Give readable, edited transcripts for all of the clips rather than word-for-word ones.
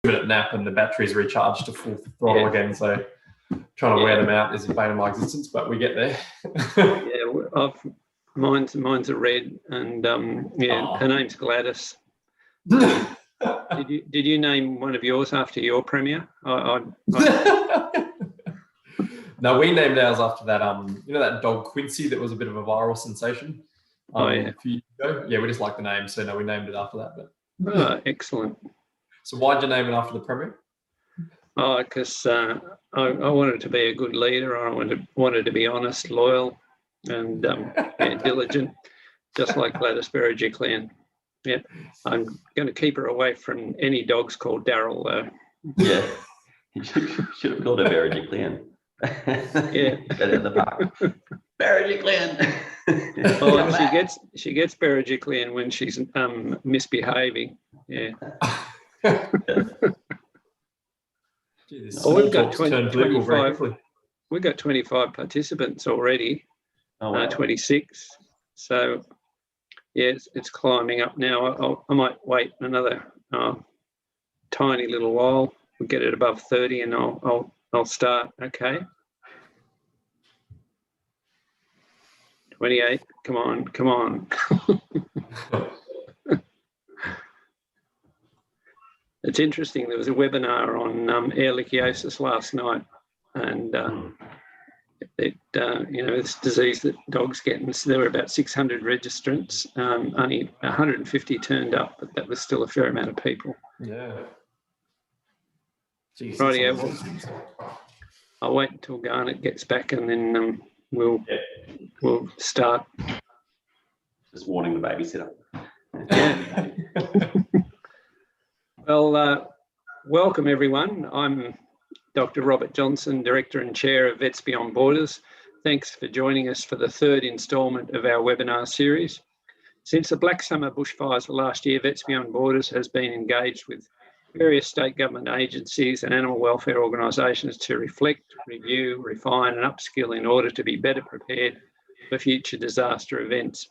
2-minute nap and the battery's recharged to full throttle again. So trying to wear them out is a bane of my existence, but we get there. Mine's a red, and her name's Gladys. Did you name one of yours after your premier? No, we named ours after that. That dog Quincy that was a bit of a viral sensation. A few years ago. Yeah, we just like the name, so no, we named it after that. But excellent. So why'd you name it after the premier? Because I wanted to be a good leader. I wanted to be honest, loyal, and diligent, just like Gladys Berejiklian. Yeah, I'm going to keep her away from any dogs called Daryl, though. Yeah, you should have called her Berejiklian. Yeah, in the park. Berejiklian. Oh, she gets Berejiklian when she's misbehaving. Yeah. We've got 25. We've got 25 participants already. Oh, wow. 26. So yeah, it's climbing up now. I might wait another tiny little while. We'll get it above 30, and I'll start. Okay. 28. Come on. It's interesting. There was a webinar on ehrlichiosis last night, and this disease that dogs get, and so there were about 600 registrants. Only 150 turned up, but that was still a fair amount of people. Yeah. Jeez, Rightio. I'll wait until Garnet gets back, and then we'll start. Just warning the babysitter. Yeah. Well, welcome everyone. I'm Dr. Robert Johnson, Director and Chair of Vets Beyond Borders. Thanks for joining us for the third instalment of our webinar series. Since the Black Summer bushfires last year, Vets Beyond Borders has been engaged with various state government agencies and animal welfare organisations to reflect, review, refine and upskill in order to be better prepared for future disaster events.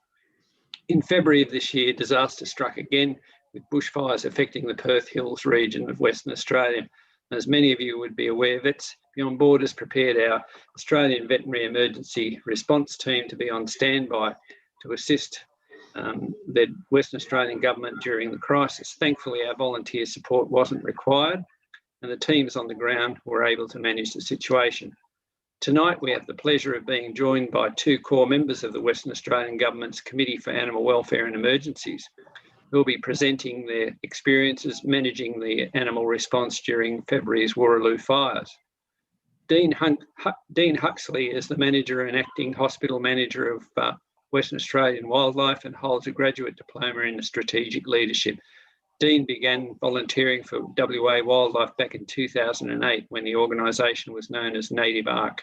In February of this year, disaster struck again, with bushfires affecting the Perth Hills region of Western Australia. As many of you would be aware, Vets Beyond Borders prepared our Australian Veterinary Emergency Response Team to be on standby to assist the Western Australian Government during the crisis. Thankfully, our volunteer support wasn't required, and the teams on the ground were able to manage the situation. Tonight, we have the pleasure of being joined by two core members of the Western Australian Government's Committee for Animal Welfare and Emergencies, who will be presenting their experiences managing the animal response during February's Warraloo fires. Dean Huxley is the manager and acting hospital manager of Western Australian Wildlife and holds a graduate diploma in strategic leadership. Dean began volunteering for WA Wildlife back in 2008 when the organisation was known as Native Ark,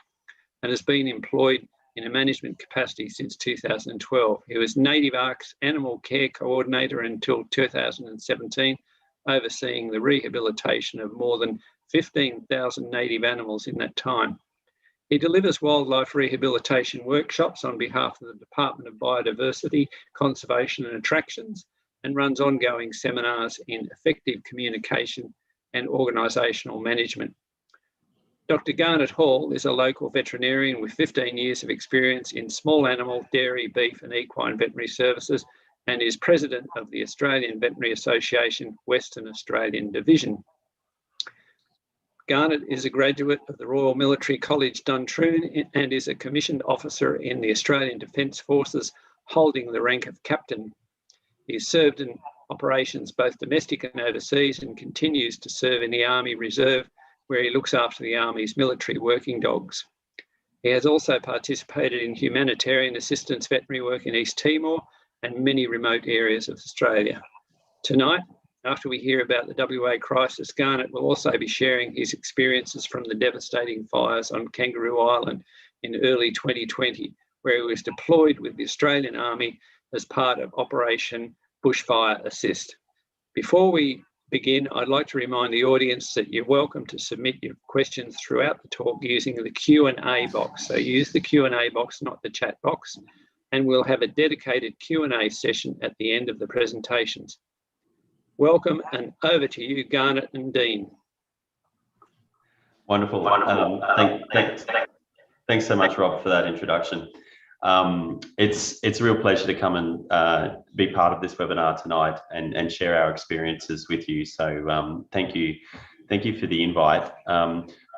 and has been employed in a management capacity since 2012. He was Native Ark's Animal Care Coordinator until 2017, overseeing the rehabilitation of more than 15,000 native animals in that time. He delivers wildlife rehabilitation workshops on behalf of the Department of Biodiversity, Conservation and Attractions, and runs ongoing seminars in effective communication and organisational management. Dr. Garnet Hall is a local veterinarian with 15 years of experience in small animal, dairy, beef and equine veterinary services, and is president of the Australian Veterinary Association Western Australian Division. Garnet is a graduate of the Royal Military College Duntroon and is a commissioned officer in the Australian Defence Forces, holding the rank of captain. He has served in operations both domestic and overseas, and continues to serve in the Army Reserve, where he looks after the Army's military working dogs. He has also participated in humanitarian assistance veterinary work in East Timor and many remote areas of Australia. Tonight, after we hear about the WA crisis, Garnet will also be sharing his experiences from the devastating fires on Kangaroo Island in early 2020, where he was deployed with the Australian Army as part of Operation Bushfire Assist. Before we begin, I'd like to remind the audience that you're welcome to submit your questions throughout the talk using the Q&A box. So use the Q&A box, not the chat box, and we'll have a dedicated Q&A session at the end of the presentations. Welcome, and over to you, Garnet and Dean. Wonderful. Thanks so much, Rob, for that introduction. It's a real pleasure to come and be part of this webinar tonight and share our experiences with you. So thank you for the invite.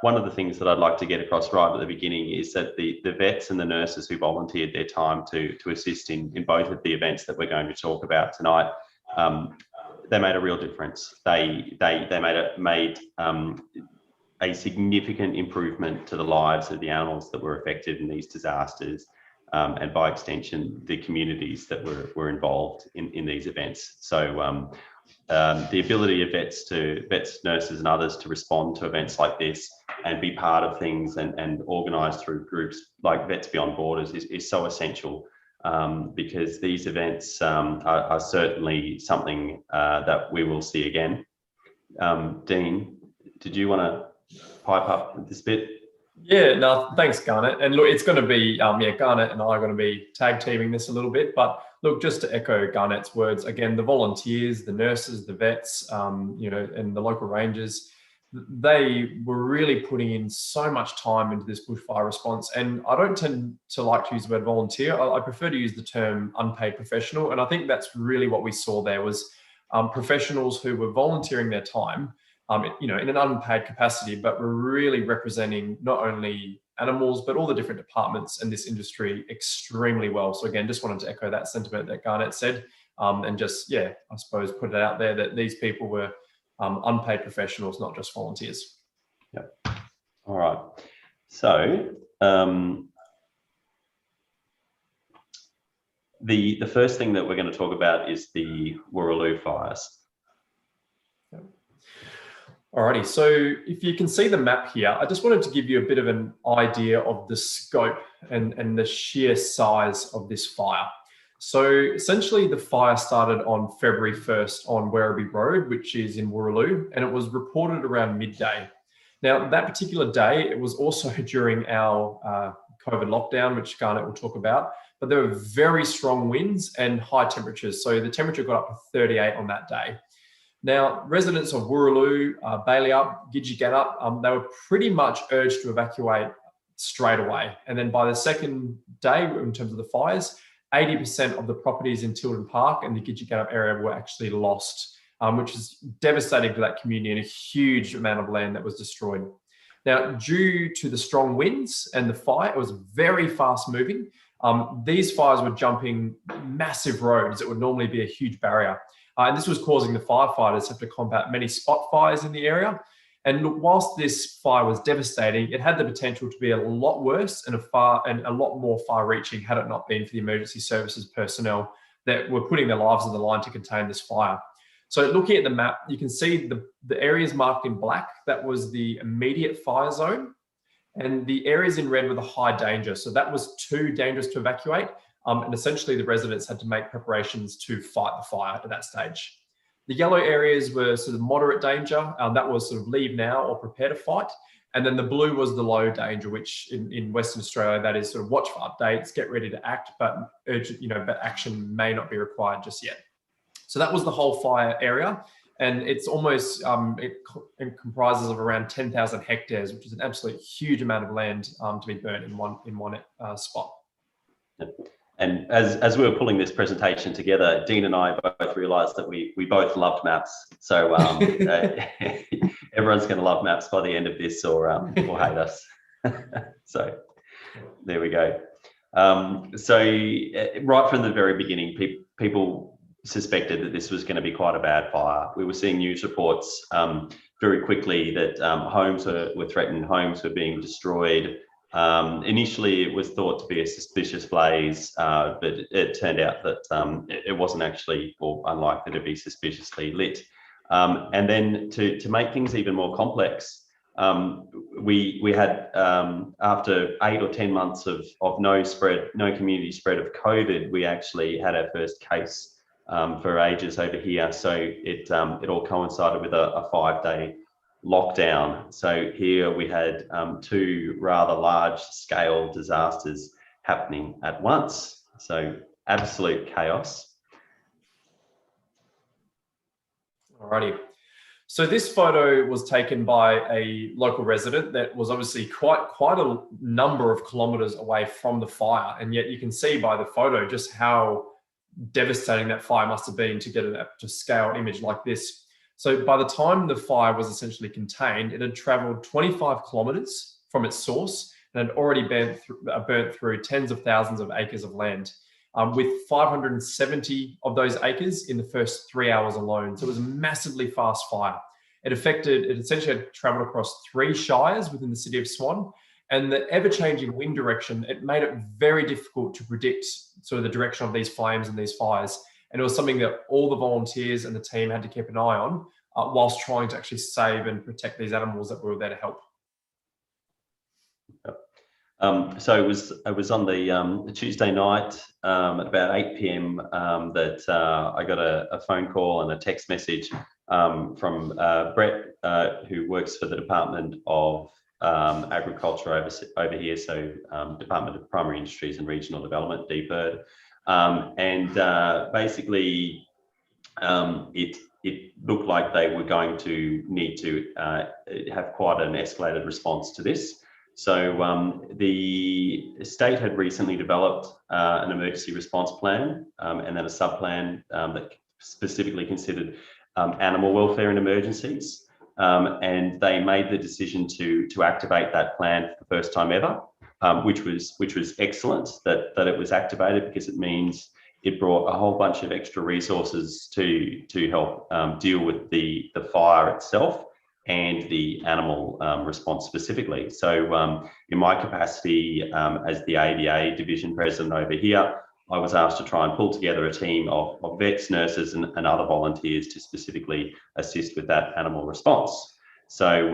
One of the things that I'd like to get across right at the beginning is that the vets and the nurses who volunteered their time to assist in both of the events that we're going to talk about tonight, they made a real difference. They made a significant improvement to the lives of the animals that were affected in these disasters, and by extension, the communities that were involved in these events. So the ability of vets, nurses and others to respond to events like this and be part of things and organise through groups like Vets Beyond Borders is so essential, because these events are certainly something that we will see again. Dean, did you want to pipe up with this bit? Yeah, no, thanks, Garnet. And look, it's going to be, Garnet and I are going to be tag teaming this a little bit. But look, just to echo Garnet's words, again, the volunteers, the nurses, the vets, and the local rangers, they were really putting in so much time into this bushfire response. And I don't tend to like to use the word volunteer. I prefer to use the term unpaid professional. And I think that's really what we saw there was professionals who were volunteering their time, in an unpaid capacity, but we're really representing not only animals, but all the different departments in this industry extremely well. So again, just wanted to echo that sentiment that Garnet said, and just, I suppose put it out there that these people were unpaid professionals, not just volunteers. Yep. All right. So the first thing that we're going to talk about is the Wooroloo fires. Alrighty, so if you can see the map here, I just wanted to give you a bit of an idea of the scope and the sheer size of this fire. So essentially the fire started on February 1st on Werribee Road, which is in Wooroloo, and it was reported around midday. Now, that particular day, it was also during our COVID lockdown, which Garnet will talk about, but there were very strong winds and high temperatures. So the temperature got up to 38 on that day. Now, residents of Wooroloo, Baileyup, Gidgegannup, they were pretty much urged to evacuate straight away. And then by the second day, in terms of the fires, 80% of the properties in Tilden Park and the Gidgegannup area were actually lost, which is devastating for that community and a huge amount of land that was destroyed. Now, due to the strong winds and the fire, it was very fast moving. These fires were jumping massive roads that would normally be a huge barrier. And this was causing the firefighters to have to combat many spot fires in the area. And look, whilst this fire was devastating, it had the potential to be a lot worse and a lot more far-reaching had it not been for the emergency services personnel that were putting their lives on the line to contain this fire. So looking at the map, you can see the areas marked in black, that was the immediate fire zone. And the areas in red were the high danger. So that was too dangerous to evacuate. And essentially the residents had to make preparations to fight the fire at that stage. The yellow areas were sort of moderate danger. That was sort of leave now or prepare to fight. And then the blue was the low danger, which in Western Australia, that is sort of watch for updates, get ready to act, but urgent, but action may not be required just yet. So that was the whole fire area. And it's almost, it comprises of around 10,000 hectares, which is an absolute huge amount of land to be burnt in one spot. And as we were pulling this presentation together, Dean and I both realised that we both loved maps. So everyone's going to love maps by the end of this, or hate us. So there we go. So right from the very beginning, people suspected that this was going to be quite a bad fire. We were seeing news reports very quickly that homes were threatened, homes were being destroyed. Initially, it was thought to be a suspicious blaze, but it turned out that it wasn't actually, or unlikely to be, suspiciously lit. And then to make things even more complex, we had, after 8 or 10 months of no community spread of COVID, we actually had our first case for ages over here. So it all coincided with a 5-day lockdown. So here we had 2 rather large scale disasters happening at once. So absolute chaos. Alrighty. So this photo was taken by a local resident that was obviously quite a number of kilometers away from the fire, and yet you can see by the photo just how devastating that fire must have been to get a scale image like this. So by the time the fire was essentially contained, it had traveled 25 kilometers from its source and had already burnt through tens of thousands of acres of land, with 570 of those acres in the first 3 hours alone. So it was a massively fast fire. It essentially had traveled across 3 shires within the city of Swan, and the ever-changing wind direction, it made it very difficult to predict sort of the direction of these flames and these fires. And it was something that all the volunteers and the team had to keep an eye on whilst trying to actually save and protect these animals that were there to help. So it was on the Tuesday night at about 8 p.m. That I got a phone call and a text message from Brett, who works for the Department of Agriculture over here, so Department of Primary Industries and Regional Development, DPIRD, and basically it looked like they were going to need to have quite an escalated response to this. So the state had recently developed an emergency response plan and then a sub-plan that specifically considered animal welfare in emergencies. And they made the decision to activate that plan for the first time ever, which was excellent that it was activated, because it means it brought a whole bunch of extra resources to help deal with the fire itself and the animal response specifically. So in my capacity as the ADA division president over here, I was asked to try and pull together a team of vets, nurses, and other volunteers to specifically assist with that animal response. So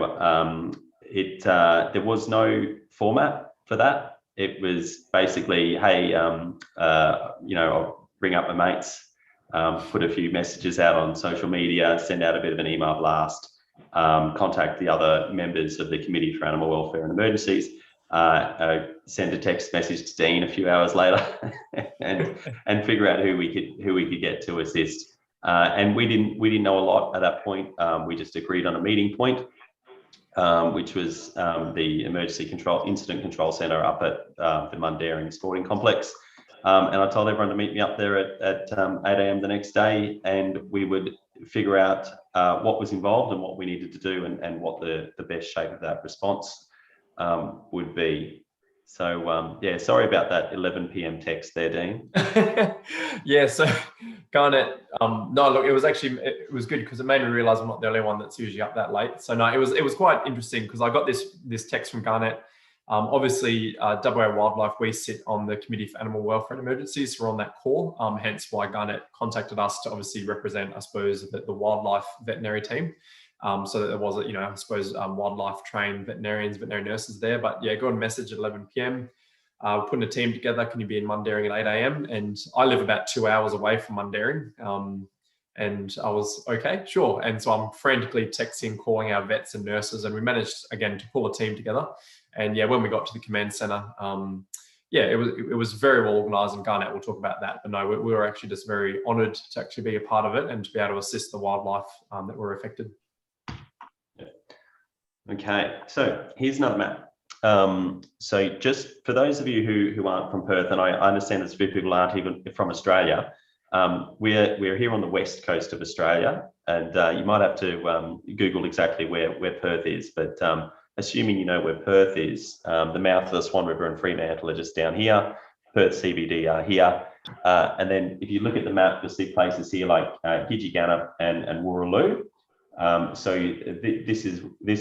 there was no format for that. It was basically, hey, I'll bring up my mates, put a few messages out on social media, send out a bit of an email blast, contact the other members of the Committee for Animal Welfare and Emergencies, send a text message to Dean a few hours later, and figure out who we could get to assist. And we didn't know a lot at that point. We just agreed on a meeting point, which was the Incident Control Centre up at the Mundaring Sporting Complex. And I told everyone to meet me up there at 8 a.m. the next day, and we would figure out what was involved and what we needed to do, and what the best shape of that response would be. So yeah, sorry about that 11 p.m. text there, Dean. Yeah, so Garnet, no, look, it was good because it made me realise I'm not the only one that's usually up that late. So no, it was quite interesting because I got this text from Garnet. Obviously, WA Wildlife, we sit on the Committee for Animal Welfare and Emergencies, so we're on that core, hence why Garnet contacted us to obviously represent, I suppose, the wildlife veterinary team. So that there was, I suppose, wildlife trained veterinarians, veterinary nurses there. But yeah, got a message at 11 p.m. We're putting a team together. Can you be in Mundaring at 8 a.m? And I live about 2 hours away from Mundaring. And I was, okay, sure. And so I'm frantically texting, calling our vets and nurses, and we managed, again, to pull a team together. And yeah, when we got to the command centre, yeah, it was very well organised, and Garnet will talk about that. But no, we were actually just very honoured to actually be a part of it and to be able to assist the wildlife that were affected. Okay, so here's another map. So just for those of you who aren't from Perth, and I understand there's a few people aren't even from Australia, we're here on the west coast of Australia, and you might have to Google exactly where Perth is, but assuming you know where Perth is, the mouth of the Swan River and Fremantle are just down here, Perth CBD are here, and then if you look at the map, you'll see places here like Gidgigana and Wooroloo. So this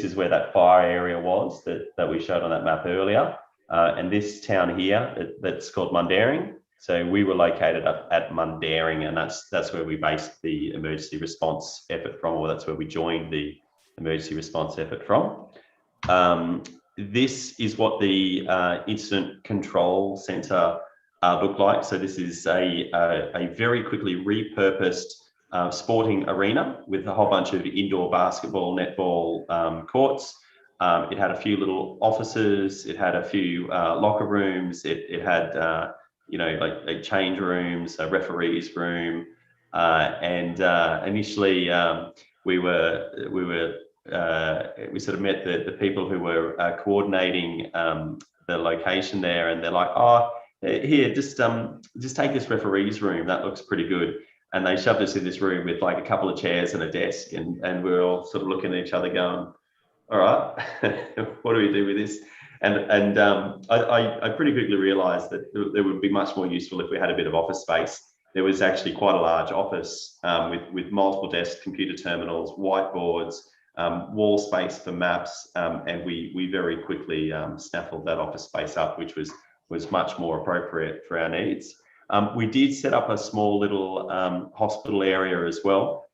is where that fire area was that we showed on that map earlier, and this town here that's called Mundaring. So we were located up at Mundaring, and that's where we based the emergency response effort from, or that's where we joined the emergency response effort from. This is what the Incident Control Centre looked like. So this is a very quickly repurposed sporting arena with a whole bunch of indoor basketball, netball courts. It had a few little offices. It had a few locker rooms. It had like change rooms, a referee's room, and initially we sort of met the people who were coordinating the location there, and they're like, oh, here, just take this referee's room. That looks pretty good. And they shoved us in this room with like a couple of chairs and a desk, and we were all sort of looking at each other going, all right, what do we do with this? And I pretty quickly realized that it would be much more useful if we had a bit of office space. There was actually quite a large office with multiple desks, computer terminals, whiteboards, wall space for maps, and we very quickly snaffled that office space up, which was much more appropriate for our needs. We did set up a small little hospital area as well,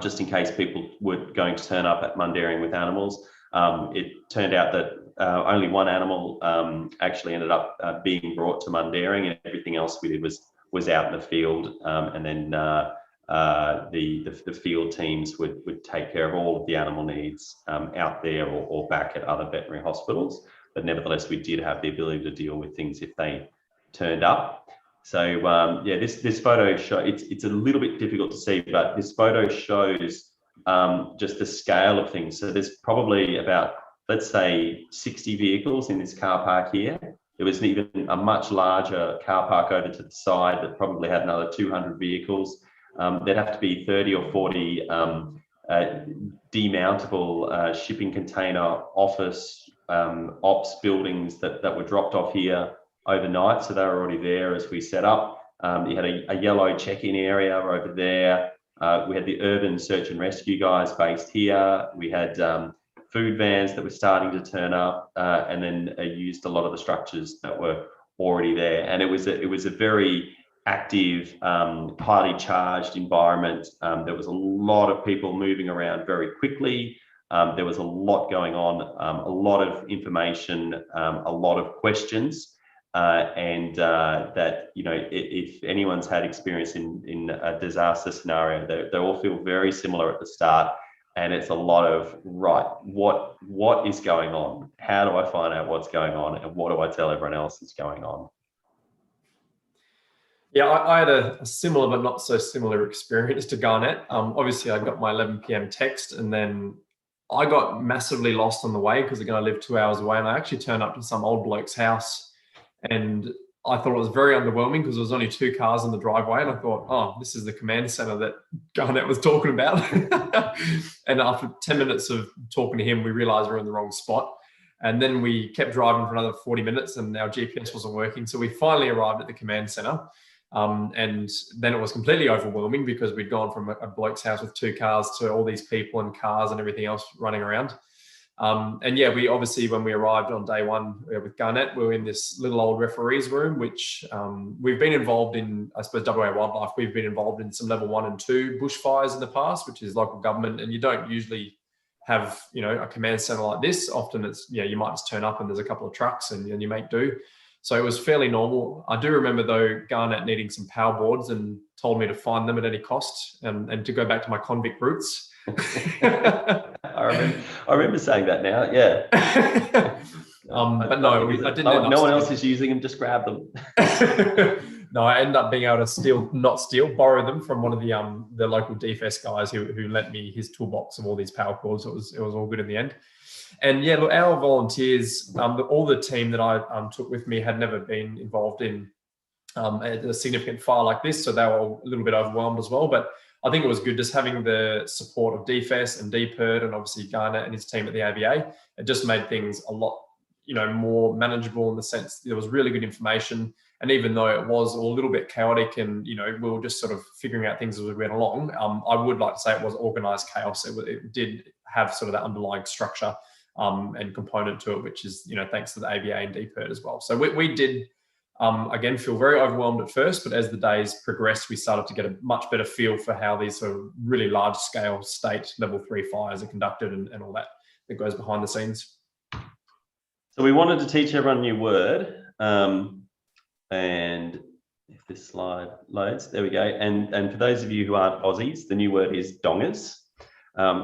just in case people were going to turn up at Mundaring with animals. It turned out that only one animal actually ended up being brought to Mundaring, and everything else we did was out in the field, and then the field teams would take care of all of the animal needs out there or back at other veterinary hospitals. But nevertheless, we did have the ability to deal with things if they turned up. So yeah, this photo show, it's a little bit difficult to see, but this photo shows just the scale of things. So there's probably about, let's say, 60 vehicles in this car park here. There was even a much larger car park over to the side that probably had another 200 vehicles. There'd have to be 30 or 40 demountable shipping container office ops buildings that were dropped off here overnight. So they were already there as we set up. You had a yellow check-in area over there. We had the urban search and rescue guys based here. We had food vans that were starting to turn up, and then used a lot of the structures that were already there. And it was a very active, highly charged environment. There was a lot of people moving around very quickly. There was a lot going on, a lot of information, a lot of questions, and that, you know, if anyone's had experience in a disaster scenario, they all feel very similar at the start. And it's a lot of, right, what is going on? How do I find out what's going on? And what do I tell everyone else is going on? Yeah, I had a similar but not so similar experience to Garnet. Obviously, I got my 11 p.m. text, and then I got massively lost on the way because again, I lived 2 hours away, and I actually turned up to some old bloke's house, and I thought it was very underwhelming because there was only 2 cars in the driveway, and I thought, oh, this is the command center that Garnet was talking about. And after 10 minutes of talking to him, we realized we're in the wrong spot. And then we kept driving for another 40 minutes, and our GPS wasn't working. So we finally arrived at the command center. And then it was completely overwhelming because we'd gone from a bloke's house with 2 cars to all these people and cars and everything else running around. And yeah, we obviously, when we arrived on day one with Garnet, we were in this little old referee's room, which we've been involved in, I suppose, WA Wildlife. We've been involved in some level 1 and 2 bushfires in the past, which is local government. And you don't usually have, you know, a command center like this. Often it's, yeah, you might just turn up and there's a couple of trucks and you make do. So it was fairly normal. I do remember, though, Garnet needing some power boards and told me to find them at any cost and to go back to my convict roots. I remember saying that now, yeah. But no, I didn't. No one else is using them, just grab them. No, I ended up being able to borrow them from one of the local DFS guys who lent me his toolbox of all these power cords. It was all good in the end. And yeah, look, our volunteers, all the team that I took with me had never been involved in a significant fire like this, so they were a little bit overwhelmed as well. But I think it was good just having the support of DFS and DPIRD and obviously Garnet and his team at the ABA. It just made things a lot, you know, more manageable in the sense there was really good information. And even though it was a little bit chaotic and, you know, we were just sort of figuring out things as we went along, I would like to say it was organized chaos. It did have sort of that underlying structure and component to it, which is, you know, thanks to the ABA and DPIRD as well. So we did, again, feel very overwhelmed at first, but as the days progressed, we started to get a much better feel for how these sort of really large scale state level 3 fires are conducted and all that goes behind the scenes. So we wanted to teach everyone a new word. And if this slide loads, there we go. And for those of you who aren't Aussies, the new word is dongers.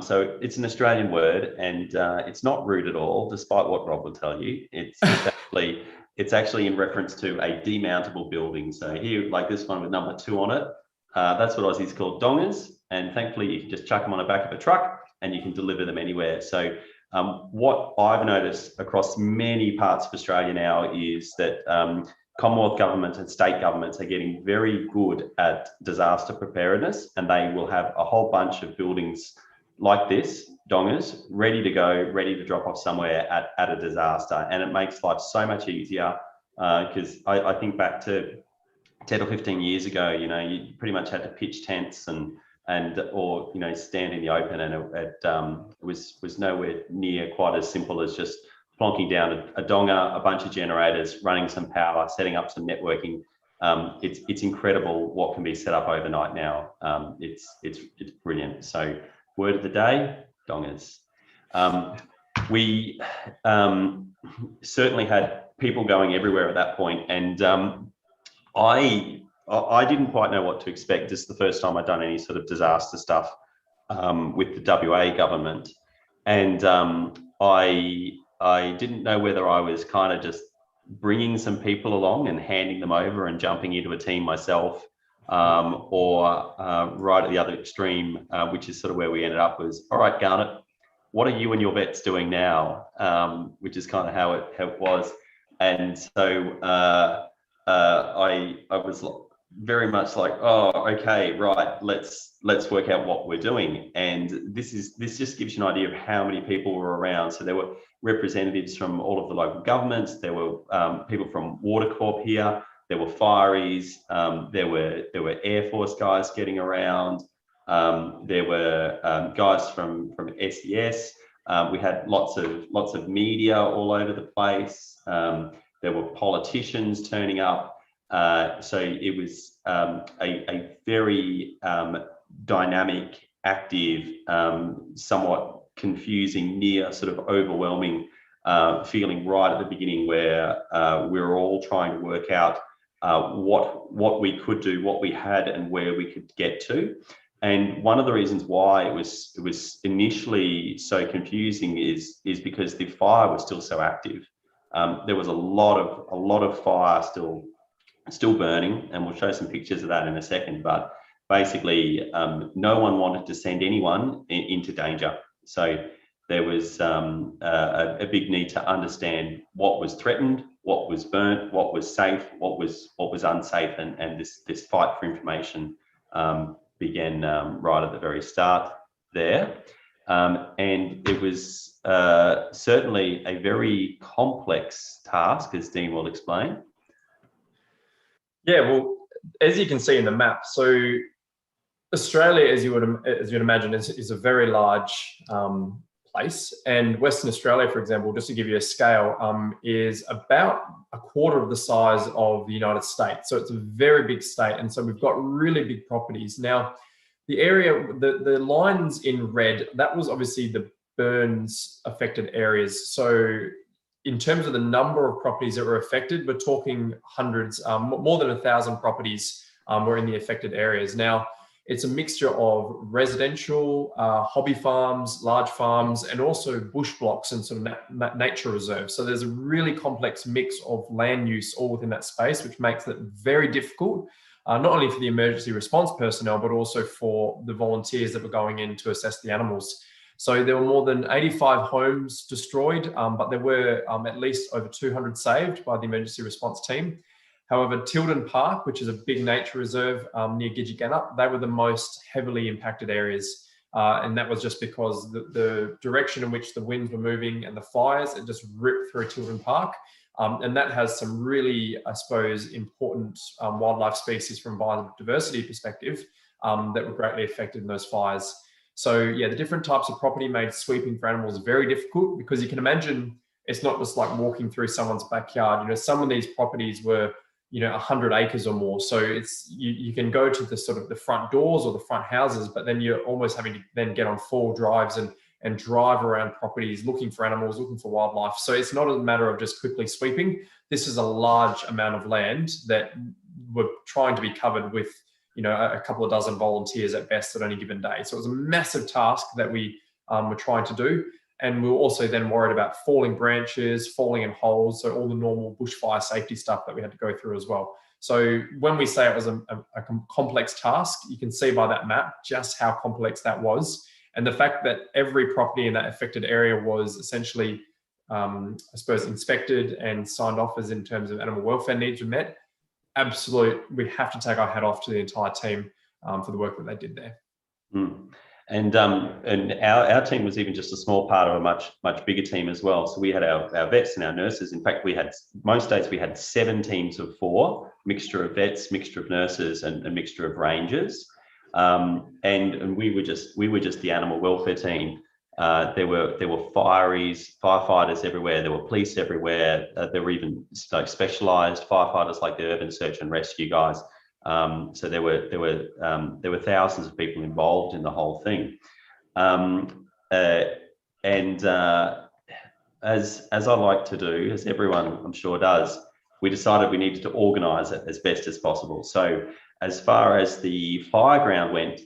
So it's an Australian word, and it's not rude at all, despite what Rob will tell you. It's actually in reference to a demountable building. So here, like this one with number 2 on it, that's what Aussies call dongers. and thankfully you can just chuck them on the back of a truck and you can deliver them anywhere. So what I've noticed across many parts of Australia now is that Commonwealth government and state governments are getting very good at disaster preparedness, and they will have a whole bunch of buildings like this, dongers, ready to go, ready to drop off somewhere at a disaster. And it makes life so much easier, because I think back to 10 or 15 years ago, you know, you pretty much had to pitch tents or you know, stand in the open, and it was nowhere near quite as simple as just plonking down a donger, a bunch of generators, running some power, setting up some networking. It's incredible what can be set up overnight now. It's brilliant. So word of the day, dongers. We certainly had people going everywhere at that point, and I didn't quite know what to expect. This is the first time I'd done any sort of disaster stuff with the WA government, and I didn't know whether I was kind of just bringing some people along and handing them over and jumping into a team myself, or right at the other extreme, which is sort of where we ended up, was, all right, Garnet, what are you and your vets doing now? Which is kind of how it was. And so I was very much like, oh, okay, right, let's work out what we're doing. And this just gives you an idea of how many people were around. So there were representatives from all of the local governments. There were people from Water Corp here. There were fireys. There were Air Force guys getting around. There were guys from SES. We had lots of media all over the place. There were politicians turning up. So it was a very dynamic, active, somewhat confusing, near sort of overwhelming feeling right at the beginning, where we were all trying to work out what we could do, what we had, and where we could get to. And one of the reasons why it was initially so confusing is because the fire was still so active. There was a lot of fire still burning, and we'll show some pictures of that in a second. But basically, no one wanted to send anyone into danger. So there was a big need to understand what was threatened, what was burnt, what was safe, what was unsafe, and this fight for information began right at the very start there. And it was certainly a very complex task, as Dean will explain. Yeah, well, as you can see in the map, so Australia, as you'd imagine, is a very large place, and Western Australia, for example, just to give you a scale, is about a quarter of the size of the United States. So it's a very big state, and so we've got really big properties. Now, the area, the lines in red, that was obviously the burns affected areas. So in terms of the number of properties that were affected, we're talking hundreds, more than 1,000 properties were in the affected areas. Now, it's a mixture of residential, hobby farms, large farms, and also bush blocks and sort of nature reserves. So there's a really complex mix of land use all within that space, which makes it very difficult, not only for the emergency response personnel, but also for the volunteers that were going in to assess the animals. So there were more than 85 homes destroyed, but there were at least over 200 saved by the emergency response team. However, Tilden Park, which is a big nature reserve near Gidgegannup, they were the most heavily impacted areas. And that was just because the direction in which the winds were moving and the fires, it just ripped through Tilden Park. And that has some really, I suppose, important wildlife species from biodiversity perspective that were greatly affected in those fires. So yeah, the different types of property made sweeping for animals very difficult, because you can imagine it's not just like walking through someone's backyard. You know, some of these properties were, 100 acres or more. So it's you can go to the sort of the front doors or the front houses, but then you're almost having to then get on 4 drives and drive around properties looking for animals, looking for wildlife. So it's not a matter of just quickly sweeping. This is a large amount of land that we're trying to be covered with, a couple of dozen volunteers at best at any given day. So it was a massive task that we were trying to do. And we were also then worried about falling branches, falling in holes, so all the normal bushfire safety stuff that we had to go through as well. So when we say it was a complex task, you can see by that map just how complex that was. And the fact that every property in that affected area was essentially, I suppose, inspected and signed off as in terms of animal welfare needs were met. We have to take our hat off to the entire team for the work that they did there. Mm. And our team was even just a small part of a much bigger team as well. So we had our vets and our nurses. In fact, most days we had 7 teams of 4, mixture of vets, mixture of nurses, and a mixture of rangers. And we were just the animal welfare team. There were firefighters everywhere. There were police everywhere. There were even like specialised firefighters, like the urban search and rescue guys. So there were thousands of people involved in the whole thing. As I like to do, as everyone I'm sure does, we decided we needed to organise it as best as possible. So as far as the fireground went,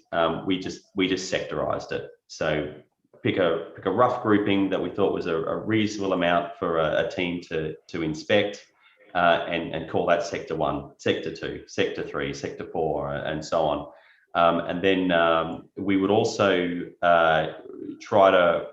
we just sectorised it. So pick a rough grouping that we thought was a reasonable amount for a team to inspect, and call that Sector 1, Sector 2, Sector 3, Sector 4, and so on. And then we would also try to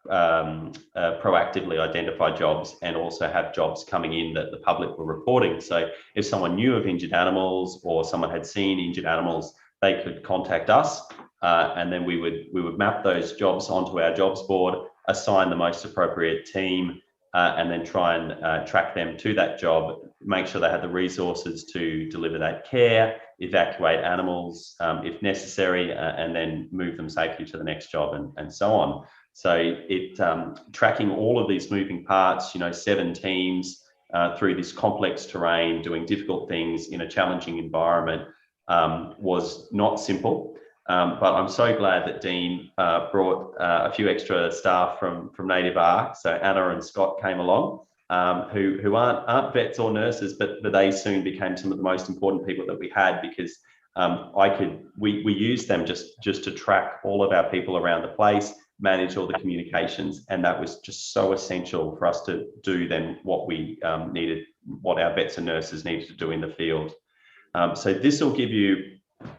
proactively identify jobs and also have jobs coming in that the public were reporting. So if someone knew of injured animals or someone had seen injured animals, they could contact us, and then we would map those jobs onto our jobs board, assign the most appropriate team, and then try and track them to that job, make sure they had the resources to deliver that care, evacuate animals if necessary, and then move them safely to the next job, and so on. So tracking all of these moving parts, 7 teams through this complex terrain, doing difficult things in a challenging environment, was not simple. But I'm so glad that Dean brought a few extra staff from Native Ark. So Anna and Scott came along, who aren't vets or nurses, but they soon became some of the most important people that we had, because we used them just to track all of our people around the place, manage all the communications, and that was just so essential for us to do then what we needed, what our vets and nurses needed to do in the field. So this will give you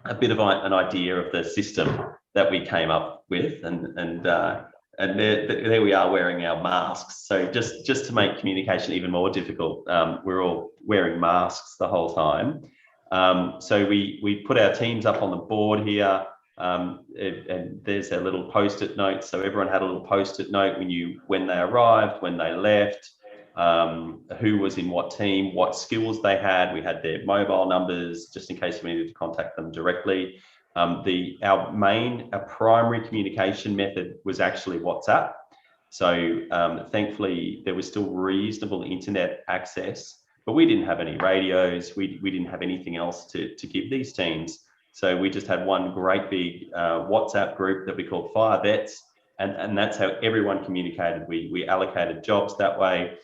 a bit of an idea of the system that we came up with, and there we are wearing our masks. So just to make communication even more difficult, we're all wearing masks the whole time. So we put our teams up on the board here, and there's a little post-it note. So everyone had a little post-it note. We knew when they arrived, when they left, who was in what team, what skills they had. We had their mobile numbers just in case we needed to contact them directly. Our primary communication method was actually WhatsApp. So thankfully there was still reasonable internet access, but we didn't have any radios. We didn't have anything else to give these teams. So we just had one great big WhatsApp group that we called Fire Vets, and that's how everyone communicated. We allocated jobs that way.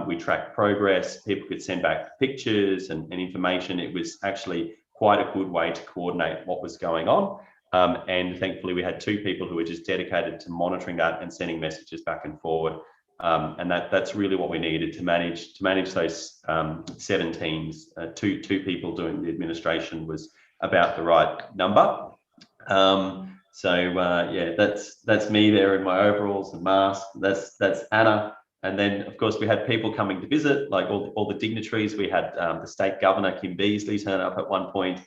We tracked progress. People could send back pictures and information. It was actually quite a good way to coordinate what was going on. And thankfully, we had 2 people who were just dedicated to monitoring that and sending messages back and forward. And that's really what we needed to manage those 7 teams. Two people doing the administration was about the right number. Yeah, that's me there in my overalls and mask. That's Anna. And then, of course, we had people coming to visit, like all the dignitaries. We had the state governor, Kim Beazley, turn up at one point.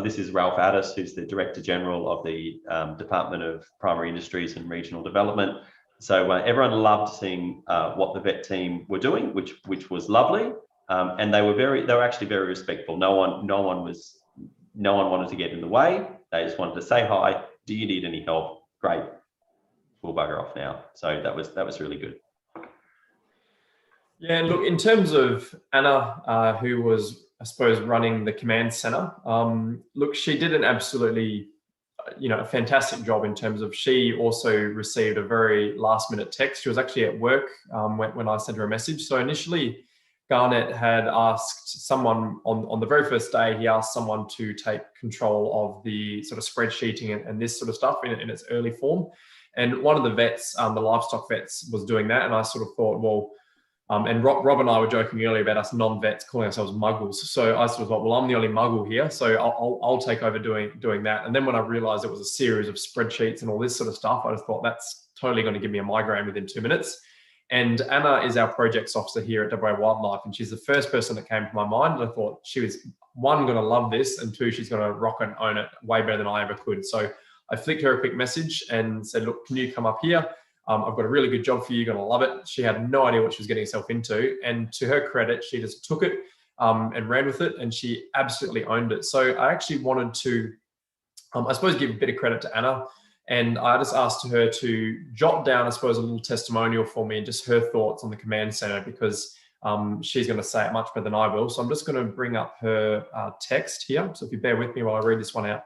This is Ralph Addis, who's the Director General of the Department of Primary Industries and Regional Development. So everyone loved seeing what the vet team were doing, which was lovely. And they were actually very respectful. No one wanted to get in the way. They just wanted to say hi. Do you need any help? Great, we'll bugger off now. So that was really good. Yeah, look, in terms of Anna, who was, I suppose, running the command center, look, she did an absolutely, a fantastic job in terms of, she also received a very last minute text. She was actually at work when I sent her a message. So initially, Garnett had asked someone on the very first day, he asked someone to take control of the sort of spreadsheeting and this sort of stuff in its early form. And one of the vets, the livestock vets, was doing that. And I sort of thought, well, And Rob and I were joking earlier about us non-vets calling ourselves muggles. So I sort of thought, well, I'm the only muggle here, so I'll take over doing that. And then when I realized it was a series of spreadsheets and all this sort of stuff, I just thought that's totally going to give me a migraine within 2 minutes. And Anna is our projects officer here at WA Wildlife, and she's the first person that came to my mind. And I thought she was, one, going to love this, and two, she's going to rock and own it way better than I ever could. So I flicked her a quick message and said, look, can you come up here? I've got a really good job for you. You're going to love it. She had no idea what she was getting herself into. And to her credit, she just took it and ran with it, and she absolutely owned it. So I actually wanted to, I suppose, give a bit of credit to Anna. And I just asked her to jot down, I suppose, a little testimonial for me and just her thoughts on the command center, because she's going to say it much better than I will. So I'm just going to bring up her text here. So if you bear with me while I read this one out.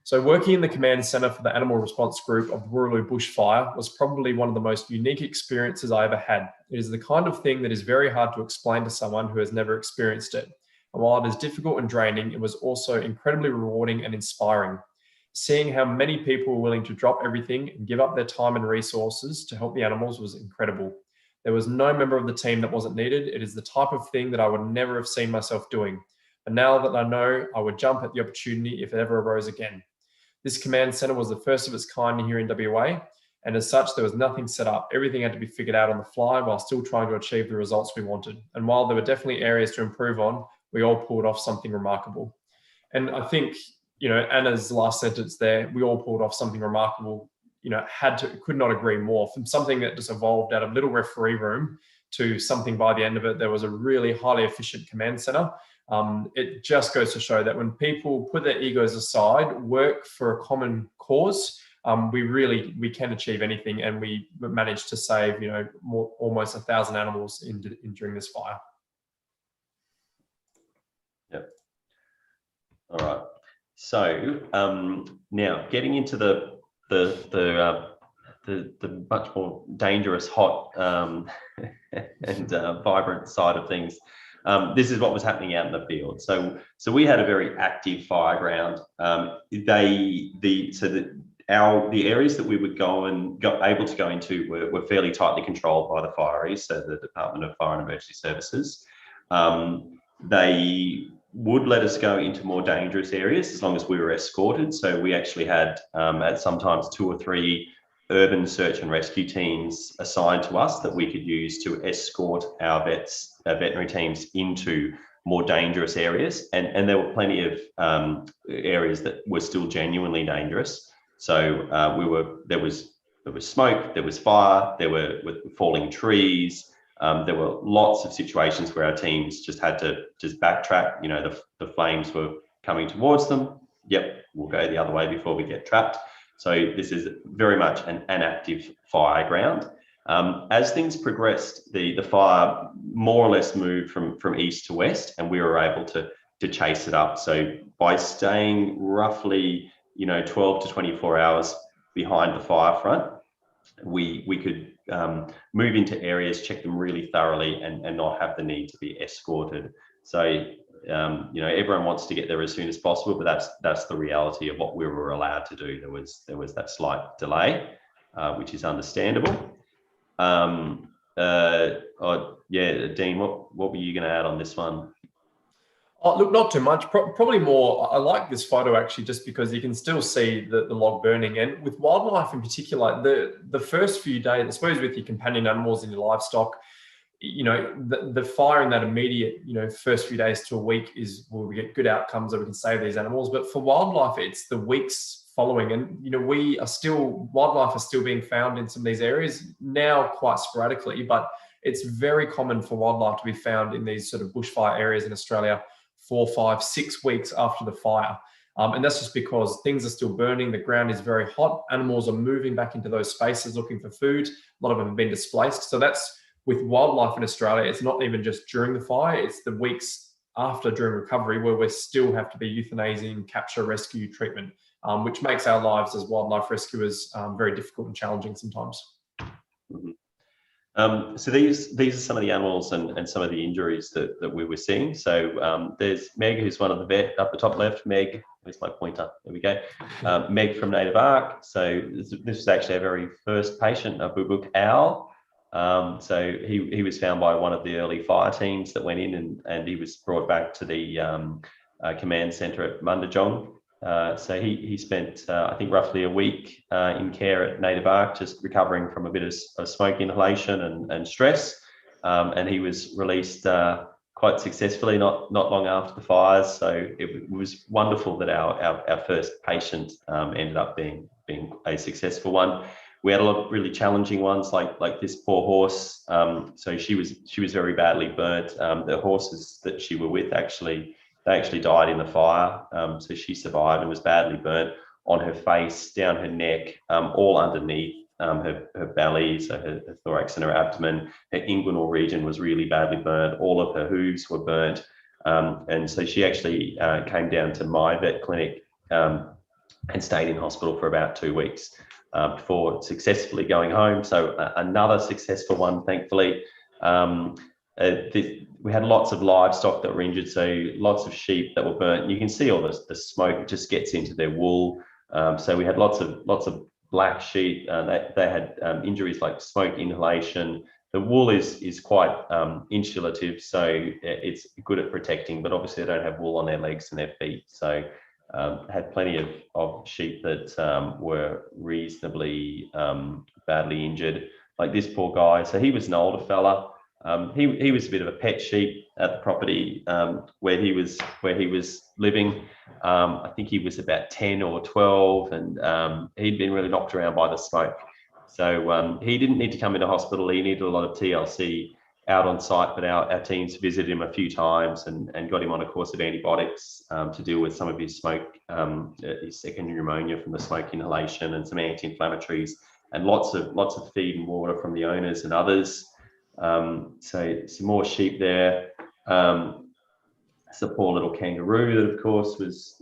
So working in the command center for the animal response group of the Wooroloo bushfire was probably one of the most unique experiences I ever had. It is the kind of thing that is very hard to explain to someone who has never experienced it. And while it is difficult and draining, it was also incredibly rewarding and inspiring. Seeing how many people were willing to drop everything and give up their time and resources to help the animals was incredible. There was no member of the team that wasn't needed. It is the type of thing that I would never have seen myself doing. And now that I know, I would jump at the opportunity if it ever arose again. This command center was the first of its kind here in WA, and as such, there was nothing set up. Everything had to be figured out on the fly while still trying to achieve the results we wanted. And while there were definitely areas to improve on, we all pulled off something remarkable. And I think, Anna's last sentence there, we all pulled off something remarkable, could not agree more. From something that just evolved out of little referee room to something by the end of it, there was a really highly efficient command center. It just goes to show that when people put their egos aside, work for a common cause, we can achieve anything. And we managed to save, almost 1,000 animals during this fire. Yep. All right. So now getting into the much more dangerous, hot and vibrant side of things. This is what was happening out in the field. So we had a very active fireground. The areas that we would able to go into were fairly tightly controlled by the fireys, so the Department of Fire and Emergency Services. They would let us go into more dangerous areas as long as we were escorted. So we actually had at sometimes 2 or 3 urban search and rescue teams assigned to us that we could use to escort our veterinary teams into more dangerous areas. And there were plenty of areas that were still genuinely dangerous. So there was smoke, there was fire, there were falling trees. There were lots of situations where our teams just had to backtrack. The flames were coming towards them. Yep, we'll go the other way before we get trapped. So this is very much an active fire ground. As things progressed, the fire more or less moved from east to west, and we were able to chase it up. So by staying roughly 12 to 24 hours behind the fire front, we could move into areas, check them really thoroughly, and not have the need to be escorted. So everyone wants to get there as soon as possible, but that's the reality of what we were allowed to do. There was that slight delay, which is understandable. Dean, what were you going to add on this one? Oh, look, not too much. Probably more. I like this photo actually, just because you can still see the log burning. And with wildlife in particular, the first few days, I suppose, with your companion animals and your livestock, the fire in that immediate, first few days to a week is where we get good outcomes that we can save these animals. But for wildlife, it's the weeks following. And, wildlife are still being found in some of these areas now, quite sporadically, but it's very common for wildlife to be found in these sort of bushfire areas in Australia 4, 5, 6 weeks after the fire. And that's just because things are still burning. The ground is very hot. Animals are moving back into those spaces looking for food. A lot of them have been displaced. So that's with wildlife in Australia. It's not even just during the fire. It's the weeks after, during recovery, where we still have to be euthanizing, capture, rescue, treatment, which makes our lives as wildlife rescuers very difficult and challenging sometimes. Mm-hmm. So these are some of the animals and some of the injuries that we were seeing. So there's Meg, who's one of the vet up the top left. Meg, where's my pointer? There we go. Meg from Native Ark. So this was actually our very first patient, a bubuk owl. So he was found by one of the early fire teams that went in, and he was brought back to the command centre at Mundajong. So he spent, I think, roughly a week in care at Native Ark, just recovering from a bit of smoke inhalation and stress. And he was released quite successfully not long after the fires. So it was wonderful that our first patient ended up being a successful one. We had a lot of really challenging ones, like this poor horse. So she was very badly burnt. The horses that she were with actually died in the fire. So she survived and was badly burnt on her face, down her neck, all underneath her belly, so her thorax and her abdomen. Her inguinal region was really badly burnt. All of her hooves were burnt. And so she actually came down to my vet clinic and stayed in hospital for about 2 weeks before successfully going home. So another successful one, thankfully. We had lots of livestock that were injured, so lots of sheep that were burnt. You can see all the smoke just gets into their wool. So we had lots of black sheep. They had injuries like smoke inhalation. The wool is quite insulative, so it's good at protecting, but obviously they don't have wool on their legs and their feet. So had plenty of sheep that were reasonably badly injured, like this poor guy. So he was an older fella. He was a bit of a pet sheep at the property where he was living. I think he was about 10 or 12, and he'd been really knocked around by the smoke. So he didn't need to come into hospital. He needed a lot of TLC out on site, but our teams visited him a few times and got him on a course of antibiotics to deal with some of his smoke, his secondary pneumonia from the smoke inhalation, and some anti-inflammatories, and lots of feed and water from the owners and others. So some more sheep there. It's a poor little kangaroo that, of course, was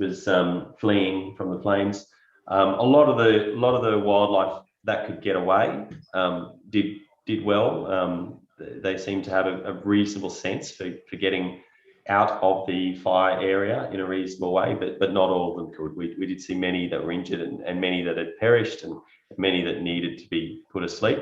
fleeing from the flames. A lot of the wildlife that could get away did well. They seem to have a reasonable sense for getting out of the fire area in a reasonable way, but not all of them could. We did see many that were injured and many that had perished, and many that needed to be put to sleep.